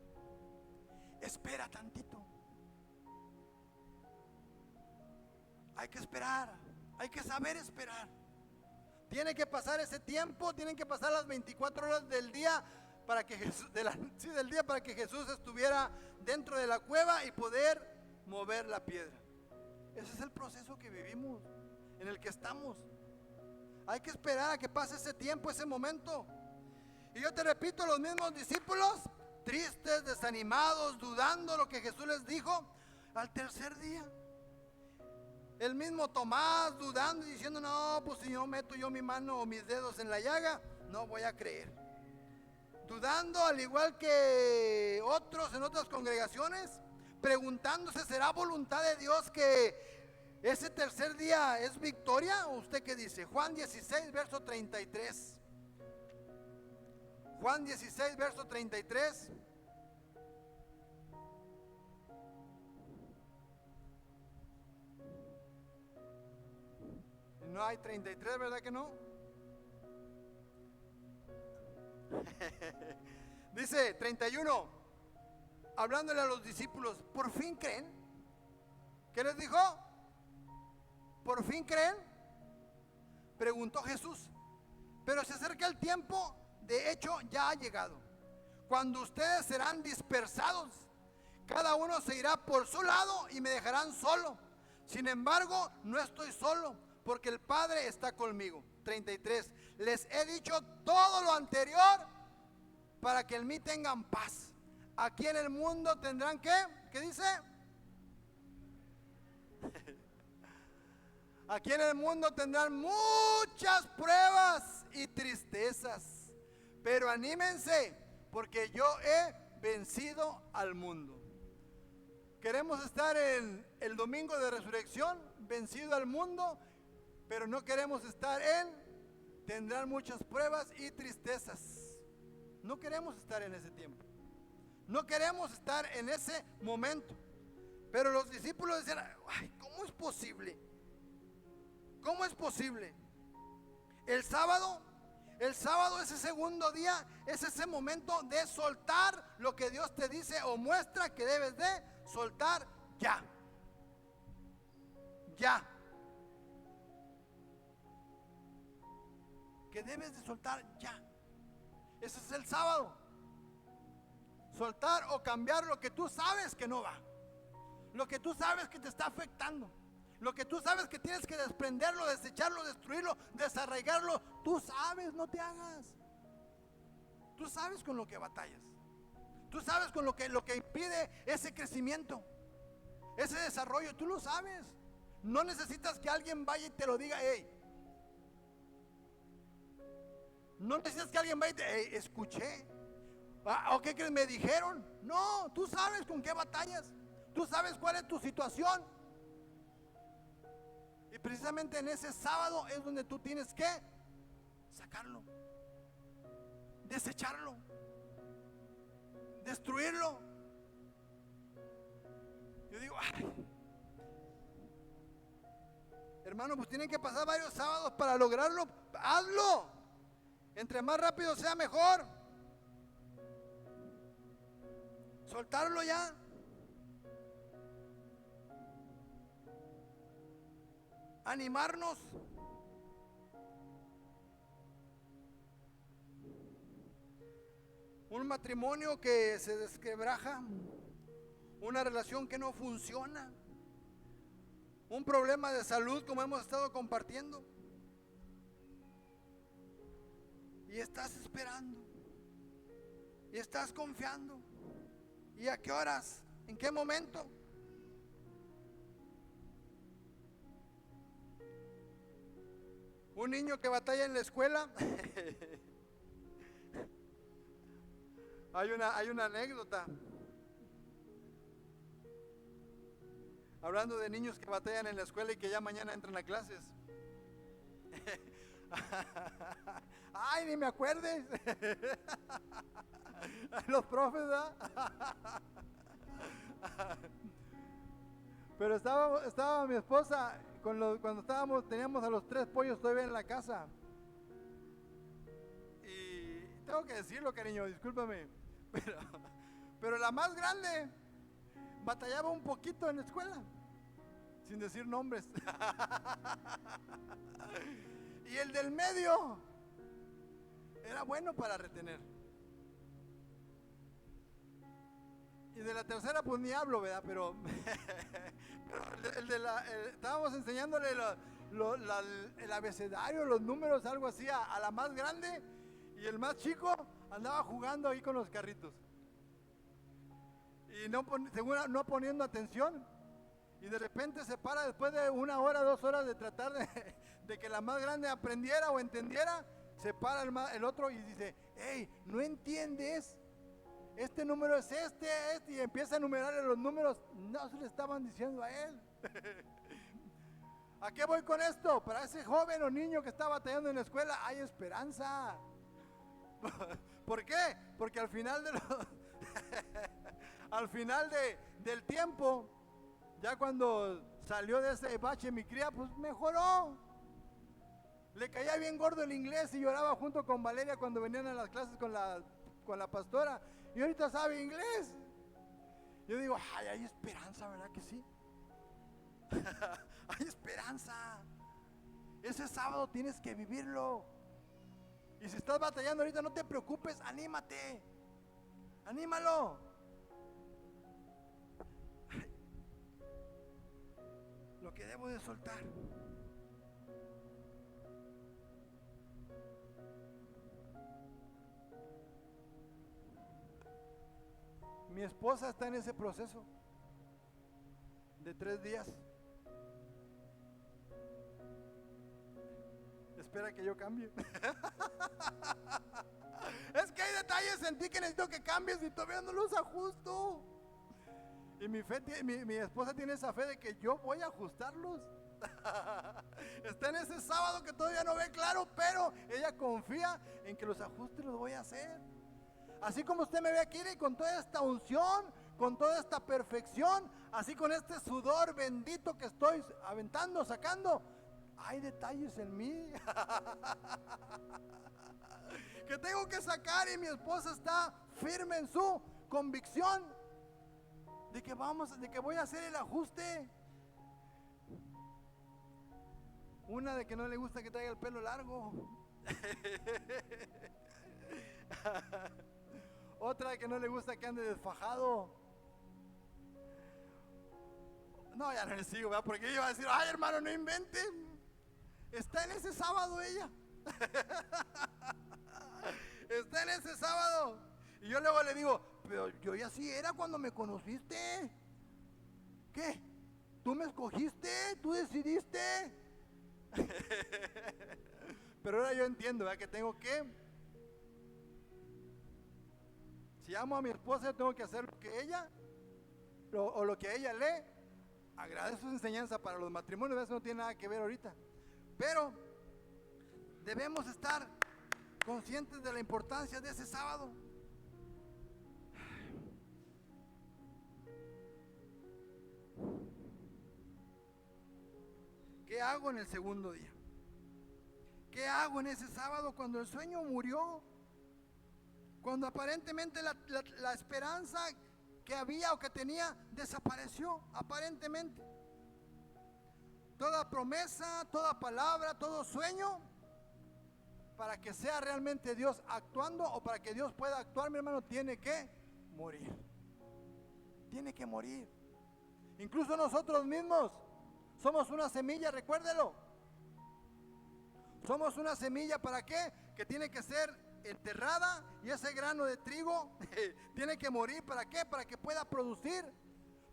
[SPEAKER 1] espera tantito. Hay que esperar, hay que saber esperar. Tiene que pasar ese tiempo, tienen que pasar las 24 horas del día para que Jesús, del día para que Jesús estuviera dentro de la cueva y poder mover la piedra. Ese es el proceso que vivimos, en el que estamos. Hay que esperar a que pase ese tiempo, ese momento. Y yo te repito, los mismos discípulos, tristes, desanimados, dudando lo que Jesús les dijo, al tercer día. El mismo Tomás dudando y diciendo, no, pues si no meto yo mi mano o mis dedos en la llaga, no voy a creer. Dudando al igual que otros en otras congregaciones, preguntándose, ¿será voluntad de Dios que ese tercer día es victoria? ¿O usted qué dice? Juan 16, verso 33. Juan 16, verso 33. No hay 33, ¿verdad que no? Dice 31, hablándole a los discípulos, ¿por fin creen? ¿Qué les dijo? ¿Por fin creen? Preguntó Jesús. Pero se acerca el tiempo, de hecho ya ha llegado, cuando ustedes serán dispersados. Cada uno se irá por su lado y me dejarán solo. Sin embargo, no estoy solo, porque el Padre está conmigo. 33. Les he dicho todo lo anterior para que en mí tengan paz. Aquí en el mundo tendrán ¿qué? ¿Qué dice? Aquí en el mundo tendrán muchas pruebas y tristezas. Pero anímense, porque yo he vencido al mundo. Queremos estar en el domingo de resurrección, vencido al mundo, pero no queremos estar tendrán muchas pruebas y tristezas. No queremos estar en ese tiempo. No queremos estar en ese momento. Pero los discípulos decían, ay, ¿cómo es posible? ¿Cómo es posible? El sábado ese segundo día, es ese momento de soltar lo que Dios te dice o muestra que debes de soltar ya. Ya. Que debes de soltar ya. Ese es el sábado. Soltar o cambiar lo que tú sabes que no va. Lo que tú sabes que te está afectando. Lo que tú sabes que tienes que desprenderlo, desecharlo, destruirlo, desarraigarlo. Tú sabes, no te hagas. Tú sabes con lo que batallas. Tú sabes con lo que impide ese crecimiento, ese desarrollo. Tú lo sabes. No necesitas que alguien vaya y te lo diga, hey. No necesitas que alguien vaya y te hey, escuché. ¿O qué crees? Me dijeron. No, tú sabes con qué batallas. Tú sabes cuál es tu situación. Y precisamente en ese sábado es donde tú tienes que sacarlo, desecharlo, destruirlo. Yo digo, ay, hermano, pues tienen que pasar varios sábados para lograrlo. Hazlo. Entre más rápido sea mejor. Soltarlo ya. Animarnos. Un matrimonio que se desquebraja, una relación que no funciona, un problema de salud como hemos estado compartiendo, y estás esperando y estás confiando. ¿Y a qué horas? ¿En qué momento? Un niño que batalla en la escuela. Hay una anécdota. Hablando de niños que batallan en la escuela y que ya mañana entran a clases. Ay, ni me acuerdes. Los profes, ¿verdad? Pero estaba mi esposa cuando teníamos a los 3 pollos todavía en la casa. Y tengo que decirlo, cariño, discúlpame. Pero la más grande batallaba un poquito en la escuela, sin decir nombres. Y el del medio era bueno para retener. Y de la tercera pues ni hablo, ¿verdad? Pero estábamos enseñándole el abecedario, los números, algo así a la más grande, y el más chico andaba jugando ahí con los carritos. Y no poniendo atención. Y de repente se para después de 1 hora, 2 horas de tratar de que la más grande aprendiera o entendiera. Se para el otro y dice: hey, ¿no entiendes? Este número es este, y empieza a enumerarle los números. No se le estaban diciendo a él. ¿A qué voy con esto? Para ese joven o niño que está batallando en la escuela hay esperanza. ¿Por qué? Porque al final del tiempo, ya cuando salió de ese bache mi cría, pues mejoró. Le caía bien gordo el inglés y lloraba junto con Valeria cuando venían a las clases con la pastora. Y ahorita sabe inglés. Yo digo, ay, hay esperanza, ¿verdad que sí? Hay esperanza. Ese sábado tienes que vivirlo. Y si estás batallando ahorita, no te preocupes, anímate. Anímalo. Lo que debo de soltar. Mi esposa está en ese proceso de 3 días. Espera que yo cambie. Es que hay detalles en ti que necesito que cambies y todavía no los ajusto. Y mi esposa tiene esa fe de que yo voy a ajustarlos. Está en ese sábado que todavía no ve claro, pero ella confía en que los ajustes los voy a hacer. Así como usted me ve aquí y con toda esta unción, con toda esta perfección, así con este sudor bendito que estoy aventando, sacando, hay detalles en mí que tengo que sacar, y mi esposa está firme en su convicción de que voy a hacer el ajuste. Una de que no le gusta que traiga el pelo largo. Otra de que no le gusta que ande desfajado. No, ya no le sigo, ¿verdad? Porque ella iba a decir: ay, hermano, no inventen. Está en ese sábado ella. Está en ese sábado. Y yo luego le digo: pero yo ya así era cuando me conociste. ¿Qué? ¿Tú me escogiste? ¿Tú decidiste? Pero ahora yo entiendo, ¿verdad? Que tengo que, si amo a mi esposa, tengo que hacer lo que ella o lo que a ella lee. Agradezco su enseñanza para los matrimonios, eso no tiene nada que ver ahorita. Pero debemos estar conscientes de la importancia de ese sábado. ¿Qué hago en el segundo día? ¿Qué hago en ese sábado cuando el sueño murió? Cuando aparentemente la esperanza que había o que tenía desapareció, aparentemente. Toda promesa, toda palabra, todo sueño, para que sea realmente Dios actuando o para que Dios pueda actuar, mi hermano, tiene que morir. Tiene que morir. Incluso nosotros mismos somos una semilla, recuérdelo. Somos una semilla, ¿para qué? Que tiene que ser enterrada, y ese grano de trigo tiene que morir. ¿Para qué? Para que pueda producir.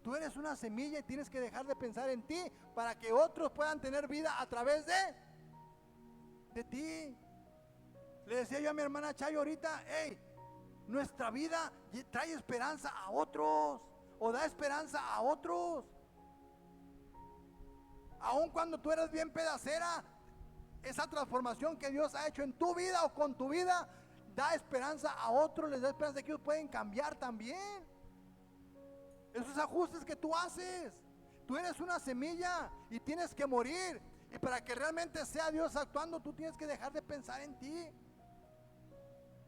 [SPEAKER 1] Tú eres una semilla y tienes que dejar de pensar en ti para que otros puedan tener vida a través de de ti. Le decía yo a mi hermana Chayo ahorita, hey, nuestra vida trae esperanza a otros, o da esperanza a otros. Aun cuando tú eres bien pedacera, esa transformación que Dios ha hecho en tu vida o con tu vida, da esperanza a otros, les da esperanza de que ellos pueden cambiar también. Esos ajustes que tú haces, tú eres una semilla y tienes que morir. Y para que realmente sea Dios actuando, tú tienes que dejar de pensar en ti.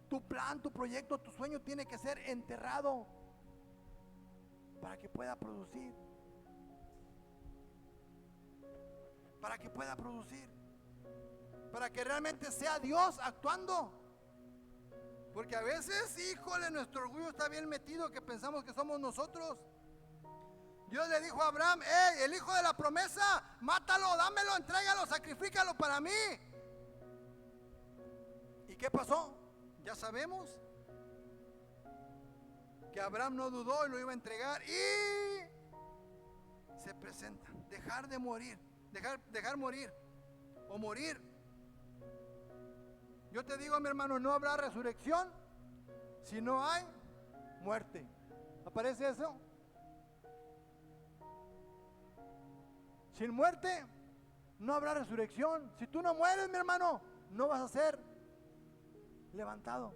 [SPEAKER 1] Tu plan, tu proyecto, tu sueño tiene que ser enterrado para que pueda producir. Para que pueda producir. Para que realmente sea Dios actuando. Porque a veces, híjole, nuestro orgullo está bien metido, que pensamos que somos nosotros. Dios le dijo a Abraham, hey, el hijo de la promesa, mátalo, dámelo, entrégalo, sacrifícalo para mí. ¿Y qué pasó? Ya sabemos que Abraham no dudó y lo iba a entregar, y se presenta. Dejar de morir, dejar morir o morir. Yo te digo, mi hermano, no habrá resurrección si no hay muerte. ¿Aparece eso? Sin muerte no habrá resurrección. Si tú no mueres, mi hermano, no vas a ser levantado.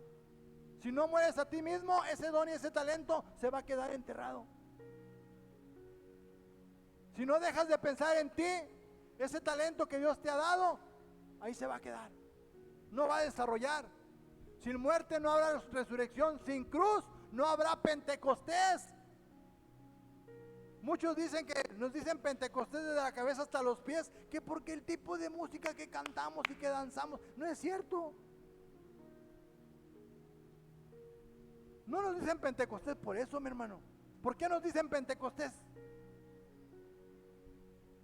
[SPEAKER 1] Si no mueres a ti mismo, ese don y ese talento se va a quedar enterrado. Si no dejas de pensar en ti, ese talento que Dios te ha dado, ahí se va a quedar. No va a desarrollar. Sin muerte no habrá resurrección. Sin cruz no habrá Pentecostés. Muchos dicen que nos dicen Pentecostés desde la cabeza hasta los pies, que porque el tipo de música que cantamos y que danzamos, no es cierto. No nos dicen Pentecostés por eso, mi hermano. ¿Por qué nos dicen Pentecostés?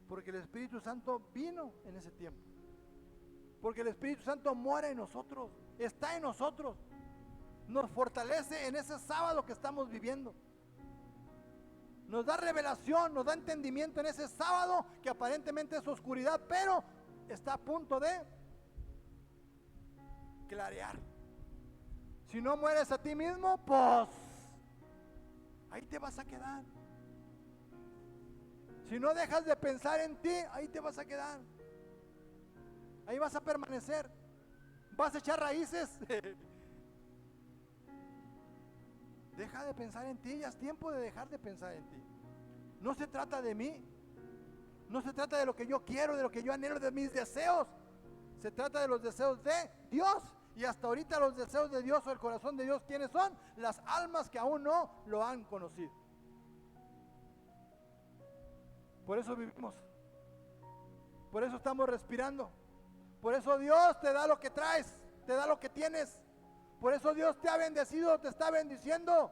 [SPEAKER 1] Porque el Espíritu Santo vino en ese tiempo. Porque el Espíritu Santo mora en nosotros, está en nosotros. Nos fortalece en ese sábado que estamos viviendo. Nos da revelación, nos da entendimiento en ese sábado que aparentemente es oscuridad, pero está a punto de clarear. Si no mueres a ti mismo, pues ahí te vas a quedar. Si no dejas de pensar en ti, ahí te vas a quedar. Ahí vas a permanecer. Vas a echar raíces. Deja de pensar en ti, ya es tiempo de dejar de pensar en ti. No se trata de mí. No se trata de lo que yo quiero, de lo que yo anhelo, de mis deseos. Se trata de los deseos de Dios. Y hasta ahorita los deseos de Dios o el corazón de Dios, ¿quiénes son? Las almas que aún no lo han conocido. Por eso vivimos. Por eso estamos respirando. Por eso Dios te da lo que traes, te da lo que tienes. Por eso Dios te ha bendecido, te está bendiciendo.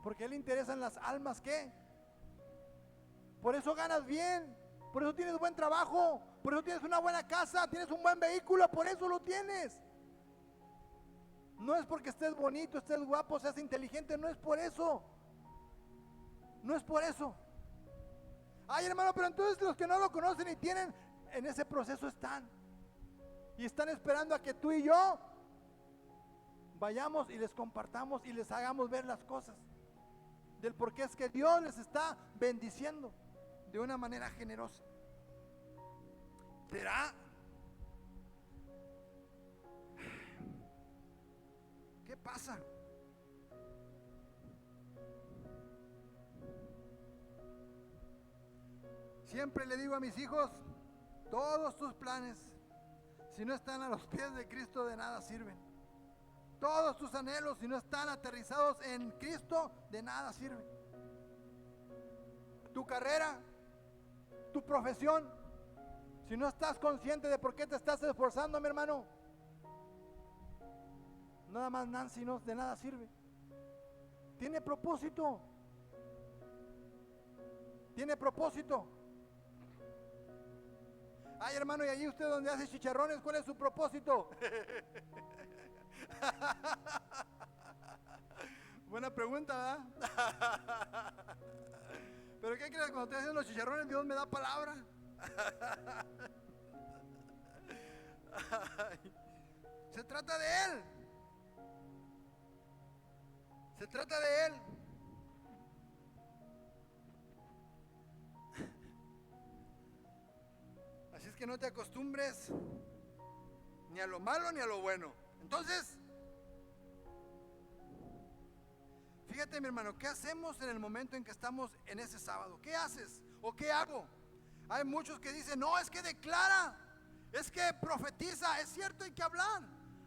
[SPEAKER 1] Porque a Él le interesan las almas, ¿qué? Por eso ganas bien, por eso tienes buen trabajo, por eso tienes una buena casa, tienes un buen vehículo, por eso lo tienes. No es porque estés bonito, estés guapo, seas inteligente, no es por eso. No es por eso. Ay, hermano, pero entonces los que no lo conocen y tienen, en ese proceso están. Y están esperando a que tú y yo vayamos y les compartamos y les hagamos ver las cosas. Del por qué es que Dios les está bendiciendo de una manera generosa. ¿Será? ¿Qué pasa? Siempre le digo a mis hijos, todos tus planes, si no están a los pies de Cristo, de nada sirven. Todos tus anhelos, si no están aterrizados en Cristo, de nada sirven. Tu carrera, tu profesión, si no estás consciente de por qué te estás esforzando, mi hermano, nada más Nancy no, de nada sirve. Tiene propósito. Tiene propósito. Ay, hermano, y allí usted donde hace chicharrones, ¿cuál es su propósito? Buena pregunta, ¿verdad? Pero ¿qué crees? Cuando estoy haciendo los chicharrones, Dios me da palabra. Se trata de Él. Se trata de Él. Así es que no te acostumbres ni a lo malo ni a lo bueno. Entonces, fíjate, mi hermano, ¿qué hacemos en el momento en que estamos en ese sábado? ¿Qué haces o qué hago? Hay muchos que dicen, no, es que declara, es que profetiza. Es cierto, hay que hablar,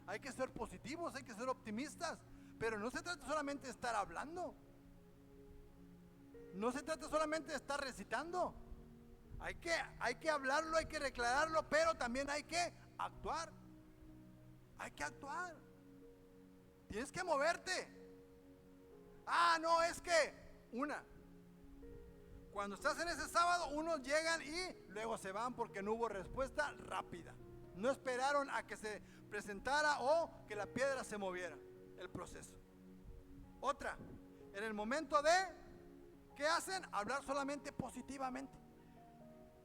[SPEAKER 1] hay que ser positivos, hay que ser optimistas, pero no se trata solamente de estar hablando, no se trata solamente de estar recitando. Hay que hablarlo, hay que declararlo, pero también hay que actuar. Hay que actuar. Tienes que moverte. Ah, no, es que cuando estás en ese sábado, unos llegan y luego se van porque no hubo respuesta rápida. No esperaron a que se presentara o que la piedra se moviera el proceso. Otra, en el momento de, ¿qué hacen? Hablar solamente positivamente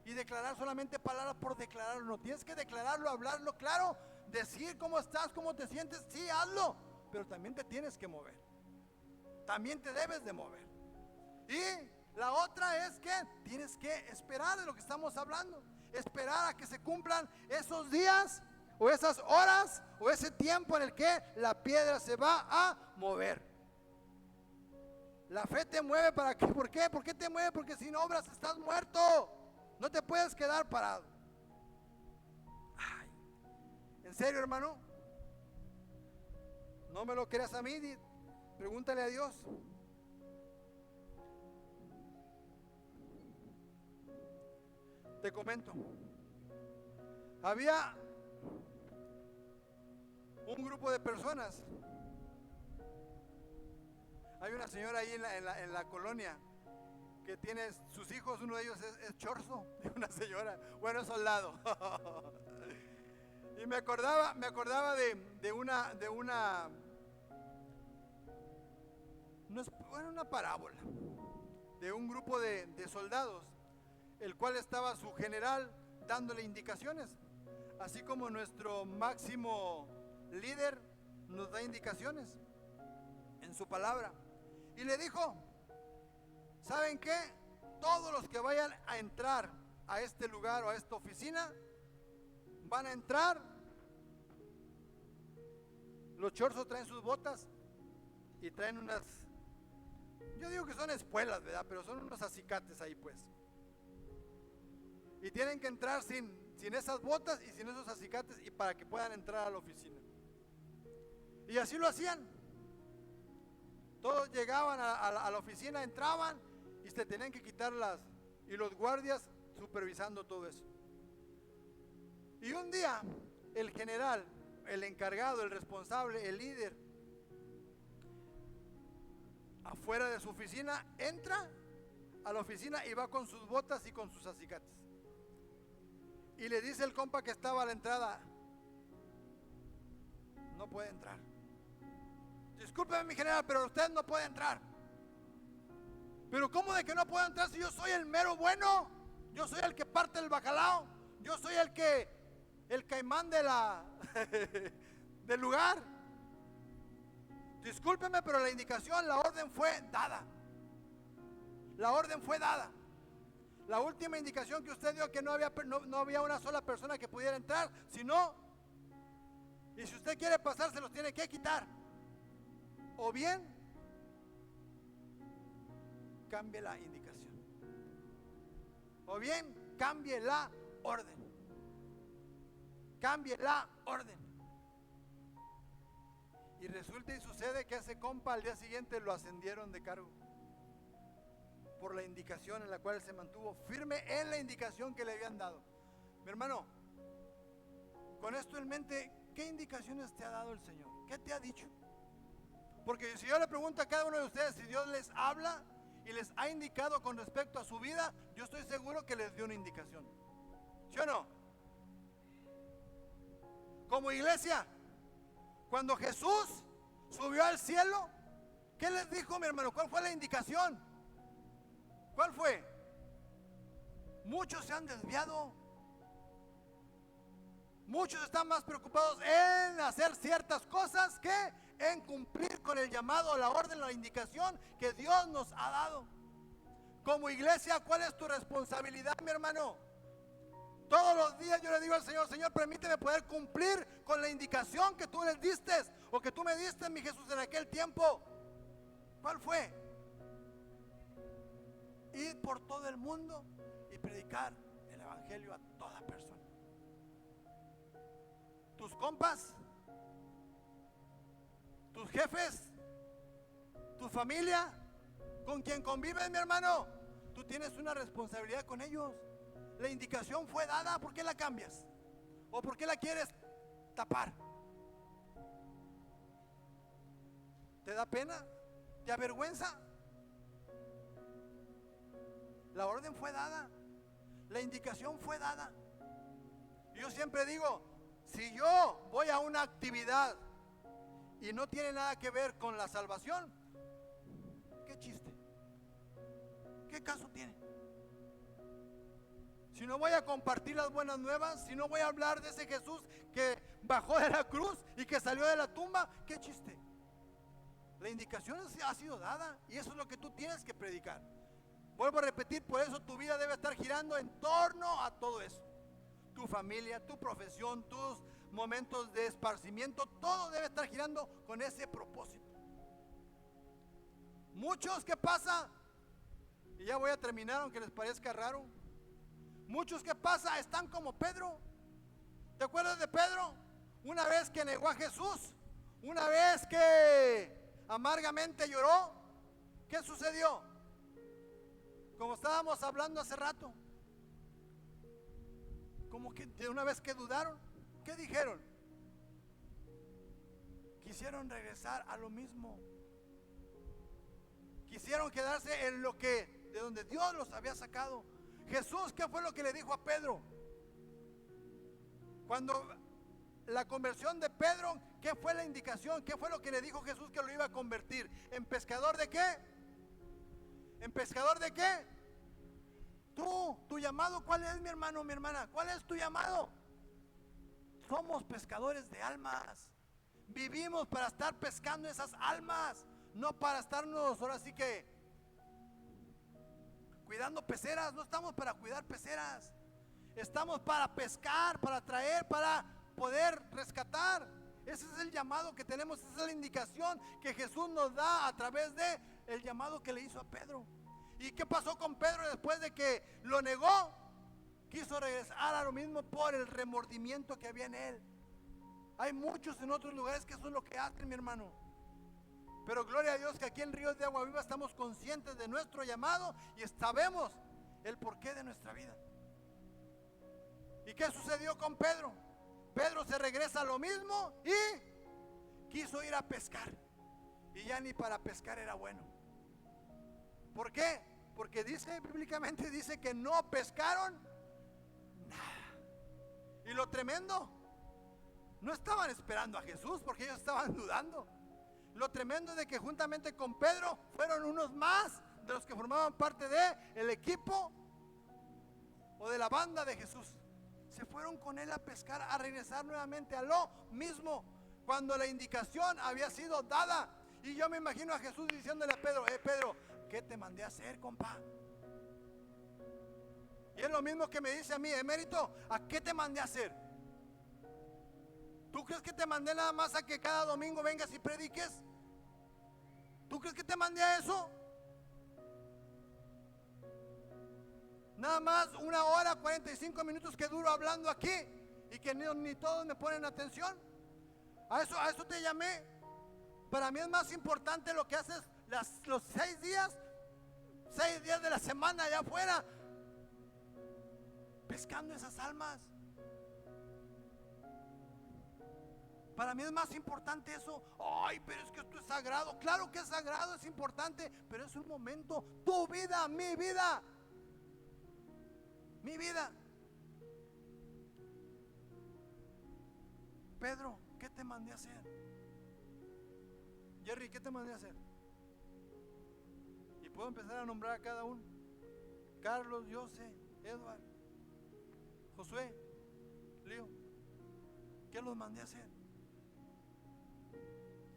[SPEAKER 1] y declarar solamente palabras por declararlo. No tienes que declararlo, hablarlo, claro, decir cómo estás, cómo te sientes, sí, hazlo, pero también te tienes que mover. También te debes de mover. Y la otra es que tienes que esperar de lo que estamos hablando. Esperar a que se cumplan esos días o esas horas o ese tiempo en el que la piedra se va a mover. La fe te mueve para qué. ¿Por qué? ¿Por qué te mueve? Porque sin obras estás muerto. No te puedes quedar parado. Ay, ¿en serio, hermano? ¿No me lo creas a mí? Pregúntale a Dios. Te comento. Había un grupo de personas. Hay una señora ahí en la colonia que tiene sus hijos, uno de ellos es chorzo, de una señora, bueno, es soldado. Y me acordaba de una parábola de un grupo de soldados, el cual estaba su general dándole indicaciones, así como nuestro máximo líder nos da indicaciones en su palabra. Y le dijo, ¿saben qué? Todos los que vayan a entrar a este lugar o a esta oficina, van a entrar. Los chorzos traen sus botas y traen unas, yo digo que son espuelas, ¿verdad? Pero son unos acicates ahí, pues. Y tienen que entrar sin esas botas y sin esos acicates, y para que puedan entrar a la oficina. Y así lo hacían. Todos llegaban a la oficina, entraban y se tenían que quitarlas, y los guardias supervisando todo eso. Y un día el general, el encargado, el responsable, el líder, afuera de su oficina, entra a la oficina y va con sus botas y con sus acicates. Y le dice el compa que estaba a la entrada, no puede entrar. Discúlpeme, mi general, pero usted no puede entrar. Pero ¿cómo de que no puedo entrar si yo soy el mero bueno? Yo soy el que parte el bacalao. Yo soy el caimán del lugar. Discúlpeme, pero la indicación, la orden fue dada. La orden fue dada. La última indicación que usted dio, que no había una sola persona que pudiera entrar, sino, y si usted quiere pasar, se los tiene que quitar. O bien, cambie la indicación. O bien, cambie la orden. Cambie la orden. Y resulta y sucede que a ese compa al día siguiente lo ascendieron de cargo, por la indicación en la cual se mantuvo firme en la indicación que le habían dado. Mi hermano, con esto en mente, ¿qué indicaciones te ha dado el Señor? ¿Qué te ha dicho? Porque si yo le pregunto a cada uno de ustedes si Dios les habla y les ha indicado con respecto a su vida, yo estoy seguro que les dio una indicación. ¿Sí o no? Como iglesia, cuando Jesús subió al cielo, ¿qué les dijo, mi hermano? ¿Cuál fue la indicación? ¿Cuál fue? Muchos se han desviado. Muchos están más preocupados en hacer ciertas cosas que en cumplir con el llamado, la orden, la indicación que Dios nos ha dado. Como iglesia, ¿cuál es tu responsabilidad, mi hermano? Todos los días yo le digo al Señor: Señor, permíteme poder cumplir con la indicación que tú les diste, o que tú me diste, mi Jesús, en aquel tiempo. ¿Cuál fue? Ir por todo el mundo y predicar el evangelio a toda persona. Tus compas, tus jefes, tu familia, con quien convives, mi hermano, tú tienes una responsabilidad con ellos. La indicación fue dada, ¿por qué la cambias? ¿O por qué la quieres tapar? ¿Te da pena? ¿Te avergüenza? La orden fue dada, la indicación fue dada. Yo siempre digo, si yo voy a una actividad y no tiene nada que ver con la salvación, ¿qué chiste? ¿Qué caso tiene? Si no voy a compartir las buenas nuevas, si no voy a hablar de ese Jesús que bajó de la cruz y que salió de la tumba, ¿qué chiste? La indicación ha sido dada y eso es lo que tú tienes que predicar. Vuelvo a repetir, por eso tu vida debe estar girando en torno a todo eso. Tu familia, tu profesión, tus momentos de esparcimiento, todo debe estar girando con ese propósito. Muchos, ¿qué pasa? Y ya voy a terminar, aunque les parezca raro. Muchos, ¿qué pasa? Están como Pedro. ¿Te acuerdas de Pedro? Una vez que negó a Jesús, una vez que amargamente lloró, ¿qué sucedió? Como estábamos hablando hace rato, como que de una vez que dudaron, ¿qué dijeron? Quisieron regresar a lo mismo. Quisieron quedarse en lo que, de donde Dios los había sacado. Jesús, ¿qué fue lo que le dijo a Pedro? Cuando la conversión de Pedro, ¿qué fue la indicación? ¿Qué fue lo que le dijo Jesús que lo iba a convertir? ¿En pescador de qué? ¿En pescador de qué? Tu llamado, ¿cuál es, mi hermano, mi hermana? ¿Cuál es tu llamado? Somos pescadores de almas. Vivimos para estar pescando esas almas, no para estarnos ahora sí que cuidando peceras. No estamos para cuidar peceras. Estamos para pescar, para traer, para poder rescatar. Ese es el llamado que tenemos, esa es la indicación que Jesús nos da a través de el llamado que le hizo a Pedro. ¿Y qué pasó con Pedro después de que lo negó? Quiso regresar a lo mismo por el remordimiento que había en él. Hay muchos en otros lugares que eso es lo que hacen, mi hermano. Pero gloria a Dios que aquí en Ríos de Agua Viva estamos conscientes de nuestro llamado y sabemos el porqué de nuestra vida. ¿Y qué sucedió con Pedro? Pedro se regresa a lo mismo y quiso ir a pescar. Y ya ni para pescar era bueno. ¿Por qué? Porque bíblicamente dice que no pescaron nada. Y lo tremendo, no estaban esperando a Jesús porque ellos estaban dudando. Lo tremendo es de que juntamente con Pedro fueron unos más de los que formaban parte del equipo o de la banda de Jesús. Se fueron con él a pescar, a regresar nuevamente a lo mismo, cuando la indicación había sido dada. Y yo me imagino a Jesús diciéndole a Pedro: Pedro, ¿qué te mandé a hacer, compa? Y es lo mismo que me dice a mí: emérito, ¿a qué te mandé a hacer? ¿Tú crees que te mandé nada más a que cada domingo vengas y prediques? ¿Tú crees que te mandé a eso? Nada más 1 hora 45 minutos que duro hablando aquí y que ni todos me ponen atención. A eso te llamé. Para mí es más importante lo que haces los 6 días de la semana allá afuera, pescando esas almas. Para mí es más importante eso. Ay, pero es que esto es sagrado. Claro que es sagrado, es importante, pero es un momento. Tu vida, mi vida. Mi vida. Pedro, ¿qué te mandé a hacer? Jerry, ¿qué te mandé a hacer? Y puedo empezar a nombrar a cada uno. Carlos, José, Edward, Josué, Leo. ¿Qué los mandé a hacer?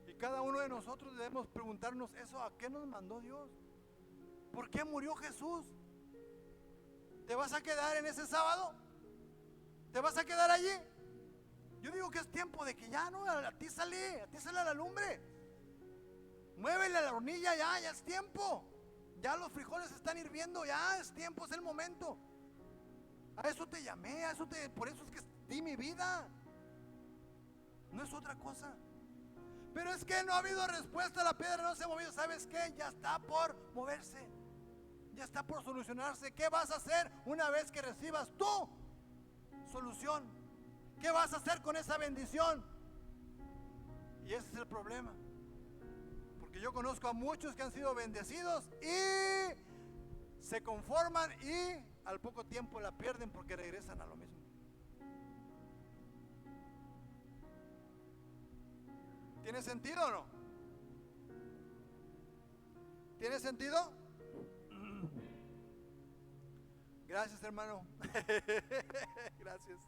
[SPEAKER 1] Y cada uno de nosotros debemos preguntarnos eso: ¿a qué nos mandó Dios? ¿Por qué murió Jesús? ¿Te vas a quedar en ese sábado? ¿Te vas a quedar allí? Yo digo que es tiempo de que ya no, a ti sale la lumbre. Muévele a la hornilla, ya es tiempo. Ya los frijoles están hirviendo, ya es tiempo, es el momento. A eso te llamé, por eso es que di mi vida. No es otra cosa. Pero es que no ha habido respuesta, la piedra no se ha movido. ¿Sabes qué? Ya está por moverse. Ya está por solucionarse. ¿Qué vas a hacer una vez que recibas tu solución? ¿Qué vas a hacer con esa bendición? Y ese es el problema. Porque yo conozco a muchos que han sido bendecidos y se conforman y al poco tiempo la pierden porque regresan a lo mismo. ¿Tiene sentido o no? ¿Tiene sentido? Gracias, hermano. Gracias.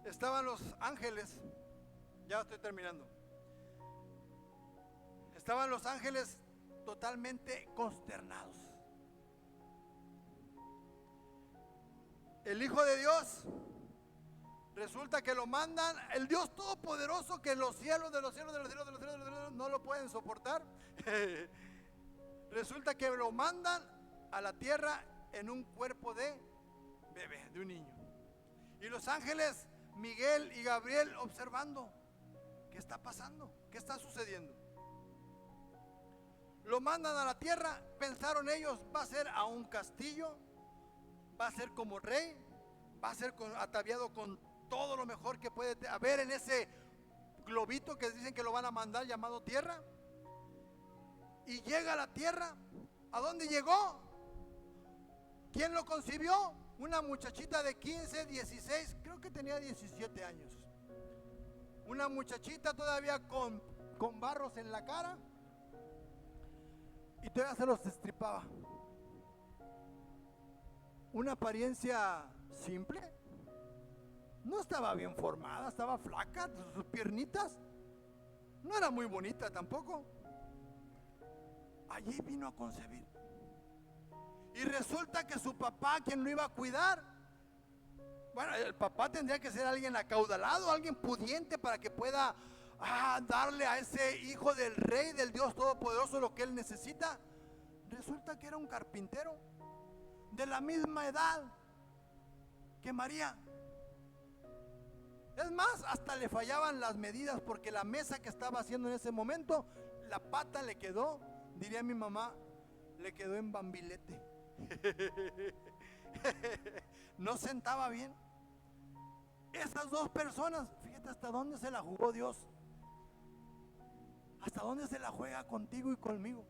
[SPEAKER 1] Estaban los ángeles. Ya estoy terminando. Estaban los ángeles totalmente consternados. El Hijo de Dios, resulta que lo mandan, el Dios Todopoderoso, que los cielos de los cielos de los cielos de los cielos de los cielos no lo pueden soportar. Resulta que lo mandan a la tierra en un cuerpo de bebé, de un niño. Y los ángeles Miguel y Gabriel observando, ¿qué está pasando? ¿Qué está sucediendo? Lo mandan a la tierra, pensaron ellos, va a ser a un castillo, va a ser como rey, va a ser ataviado con todo lo mejor que puede haber en ese globito que dicen que lo van a mandar llamado tierra. Y llega a la tierra. ¿A dónde llegó? ¿Quién lo concibió? Una muchachita de 15, 16, creo que tenía 17 años. Una muchachita todavía con barros en la cara. Y todavía se los destripaba. Una apariencia simple. No estaba bien formada, estaba flaca, sus piernitas. No era muy bonita tampoco. Allí vino a concebir. Y resulta que su papá, quien lo iba a cuidar, bueno, el papá tendría que ser alguien acaudalado, alguien pudiente para que pueda darle a ese hijo del rey, del Dios Todopoderoso, lo que él necesita. Resulta que era un carpintero de la misma edad que María. Es más, hasta le fallaban las medidas, porque la mesa que estaba haciendo en ese momento, la pata le quedó, diría mi mamá, le quedó en bambilete. No sentaba bien. Esas dos personas, fíjate hasta dónde se la jugó Dios. Hasta dónde se la juega contigo y conmigo.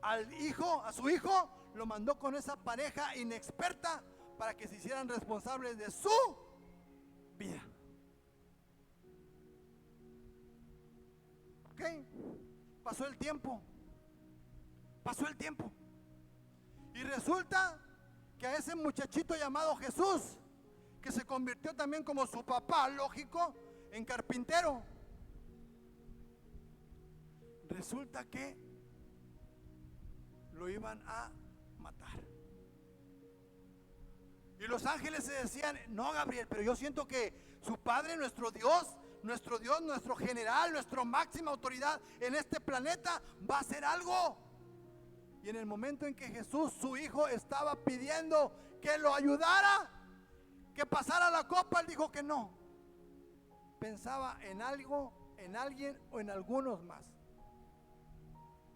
[SPEAKER 1] A su hijo, lo mandó con esa pareja inexperta para que se hicieran responsables de su vida. Ok, pasó el tiempo. Y resulta que a ese muchachito llamado Jesús, que se convirtió también como su papá, lógico, en carpintero, resulta que lo iban a matar. Y los ángeles se decían, no, Gabriel, pero yo siento que su padre, nuestro Dios, nuestro general, nuestra máxima autoridad en este planeta, va a hacer algo. Y en el momento en que Jesús, su hijo, estaba pidiendo que lo ayudara, que pasara la copa, él dijo que no. Pensaba en algo, en alguien o en algunos más.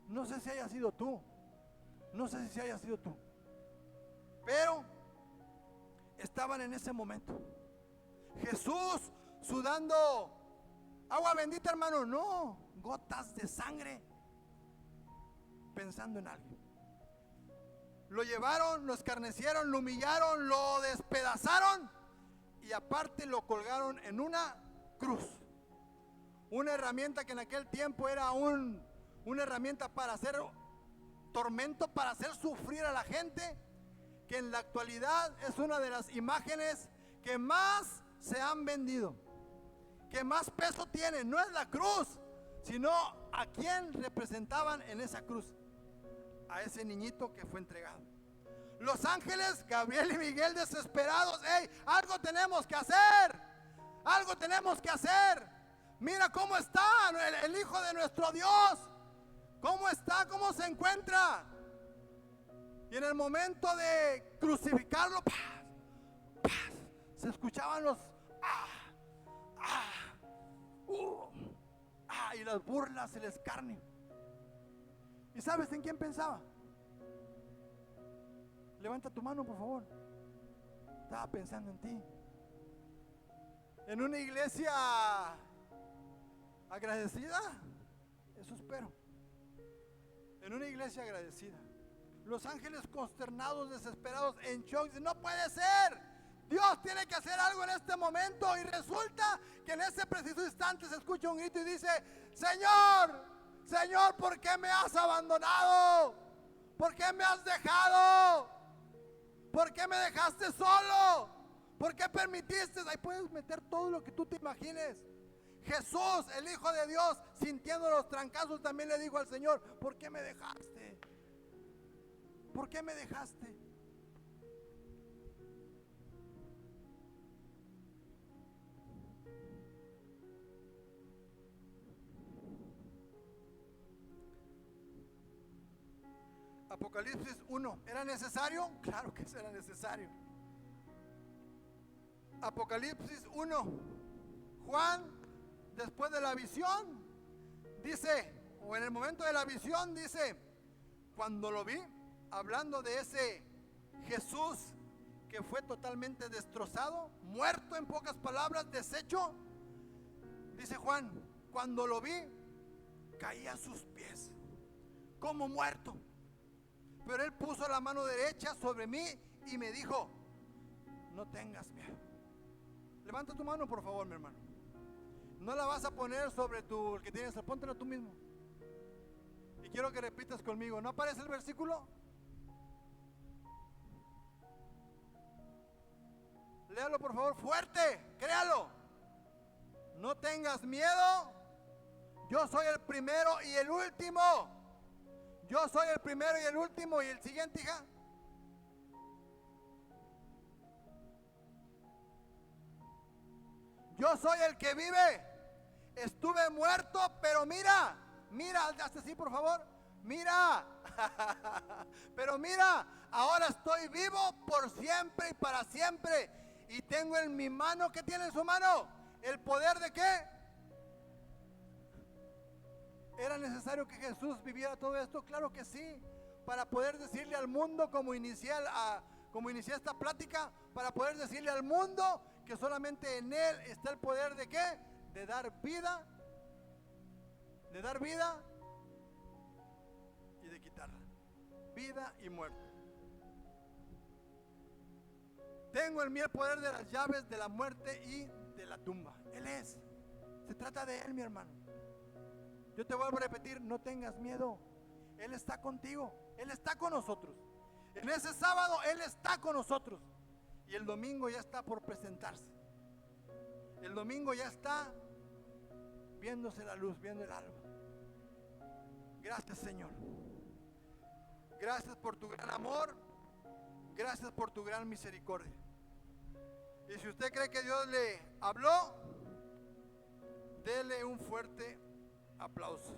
[SPEAKER 1] No sé si haya sido tú. Pero estaban en ese momento. Jesús sudando agua bendita, hermano, no, gotas de sangre, pensando en alguien. Lo llevaron, lo escarnecieron, lo humillaron, lo despedazaron y aparte lo colgaron en una cruz. Una herramienta que en aquel tiempo era una herramienta para hacer tormento, para hacer sufrir a la gente. que en la actualidad es una de las imágenes que más se han vendido, que más peso tiene. No es la cruz, sino a quién representaban en esa cruz, a ese niñito que fue entregado. Los ángeles, Gabriel y Miguel, desesperados: hey, algo tenemos que hacer, algo tenemos que hacer. Mira cómo está el Hijo de nuestro Dios, cómo está, cómo se encuentra. Y en el momento de crucificarlo, se escuchaban los y las burlas, el escarnio. ¿Y sabes en quién pensaba? Levanta tu mano, por favor. Estaba pensando en ti. En una iglesia agradecida, eso espero. En una iglesia agradecida, los ángeles consternados, desesperados, en shock, dicen: no puede ser, Dios tiene que hacer algo en este momento. Y resulta que en ese preciso instante se escucha un grito y dice: Señor, Señor, ¿por qué me has abandonado? ¿Por qué me has dejado? ¿Por qué me dejaste solo? ¿Por qué permitiste? Ahí puedes meter todo lo que tú te imagines. Jesús, el Hijo de Dios, sintiendo los trancazos, también le dijo al Señor: ¿por qué me dejaste? ¿Por qué me dejaste? Apocalipsis 1, ¿era necesario? Claro que era necesario. Apocalipsis 1, Juan, después de la visión, dice, o en el momento de la visión, dice: cuando lo vi, hablando de ese Jesús que fue totalmente destrozado, muerto, en pocas palabras, deshecho, dice Juan: cuando lo vi, caí a sus pies como muerto. Pero él puso la mano derecha sobre mí y me dijo: no tengas miedo. Levanta tu mano, por favor, mi hermano. No la vas a poner sobre el que tienes, póntela tú mismo. Y quiero que repitas conmigo. ¿No aparece el versículo? Léalo, por favor, fuerte, créalo. No tengas miedo. Yo soy el primero y el último. Yo soy el primero y el último. Y el siguiente, hija. Yo soy el que vive. Estuve muerto, pero mira, hazte así, por favor. Mira, pero mira, ahora estoy vivo por siempre y para siempre. Y tengo en mi mano, ¿qué tiene en su mano? ¿El poder de qué? ¿Era necesario que Jesús viviera todo esto? Claro que sí, para poder decirle al mundo, como inicié esta plática, para poder decirle al mundo que solamente en Él está el poder de qué? De dar vida y de quitarla, vida y muerte. Tengo en mí el poder de las llaves de la muerte y de la tumba. Él es, se trata de Él, mi hermano. Yo te vuelvo a repetir: no tengas miedo. Él está contigo, Él está con nosotros. En ese sábado Él está con nosotros. Y el domingo ya está por presentarse. El domingo ya está viéndose la luz, viendo el alba. Gracias, Señor. Gracias por tu gran amor. Gracias por tu gran misericordia. Y si usted cree que Dios le habló, dele un fuerte aplauso.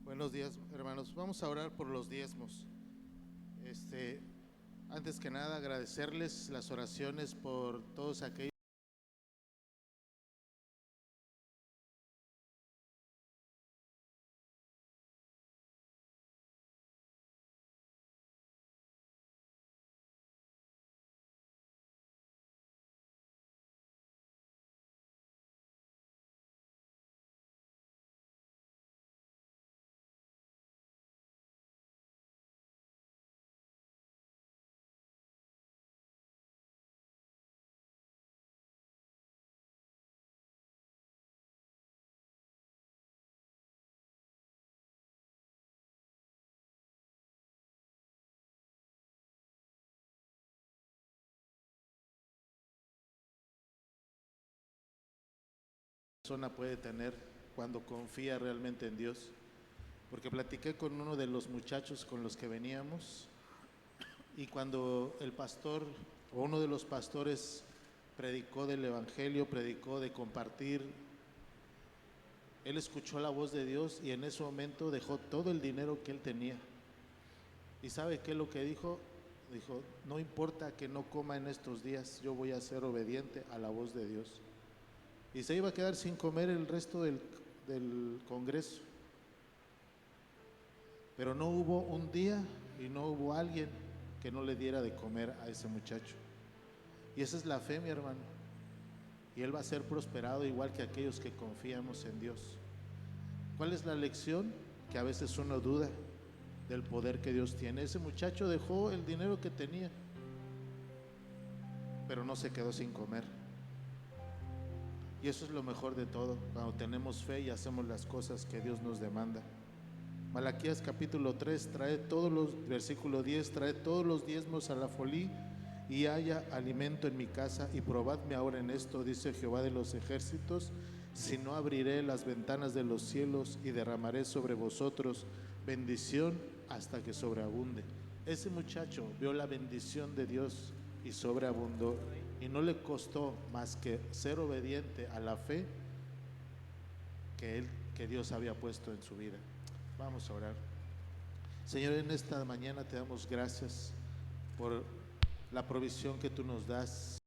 [SPEAKER 2] Buenos días, hermanos. Vamos a orar por los diezmos. Antes que nada, agradecerles las oraciones por todos aquellos persona puede tener cuando confía realmente en Dios. Porque platiqué con uno de los muchachos con los que veníamos, y cuando el pastor o uno de los pastores predicó del evangelio, predicó de compartir, él escuchó la voz de Dios y en ese momento dejó todo el dinero que él tenía. ¿Y sabe qué es lo que dijo? Dijo, no importa que no coma en estos días, yo voy a ser obediente a la voz de Dios. Y se iba a quedar sin comer el resto del congreso. Pero no hubo un día y no hubo alguien que no le diera de comer a ese muchacho. Y esa es la fe, mi hermano. Y él va a ser prosperado igual que aquellos que confiamos en Dios. ¿Cuál es la lección? Que a veces uno duda del poder que Dios tiene. Ese muchacho dejó el dinero que tenía, pero no se quedó sin comer. Y eso es lo mejor de todo, cuando tenemos fe y hacemos las cosas que Dios nos demanda. Malaquías capítulo 3 trae todos los, versículo 10, trae todos los diezmos a la folí y haya alimento en mi casa, y probadme ahora en esto, dice Jehová de los ejércitos, si no abriré las ventanas de los cielos y derramaré sobre vosotros bendición hasta que sobreabunde. Ese muchacho vio la bendición de Dios y sobreabundó, y no le costó más que ser obediente a la fe que Dios había puesto en su vida. Vamos a orar. Señor, en esta mañana te damos gracias por la provisión que tú nos das.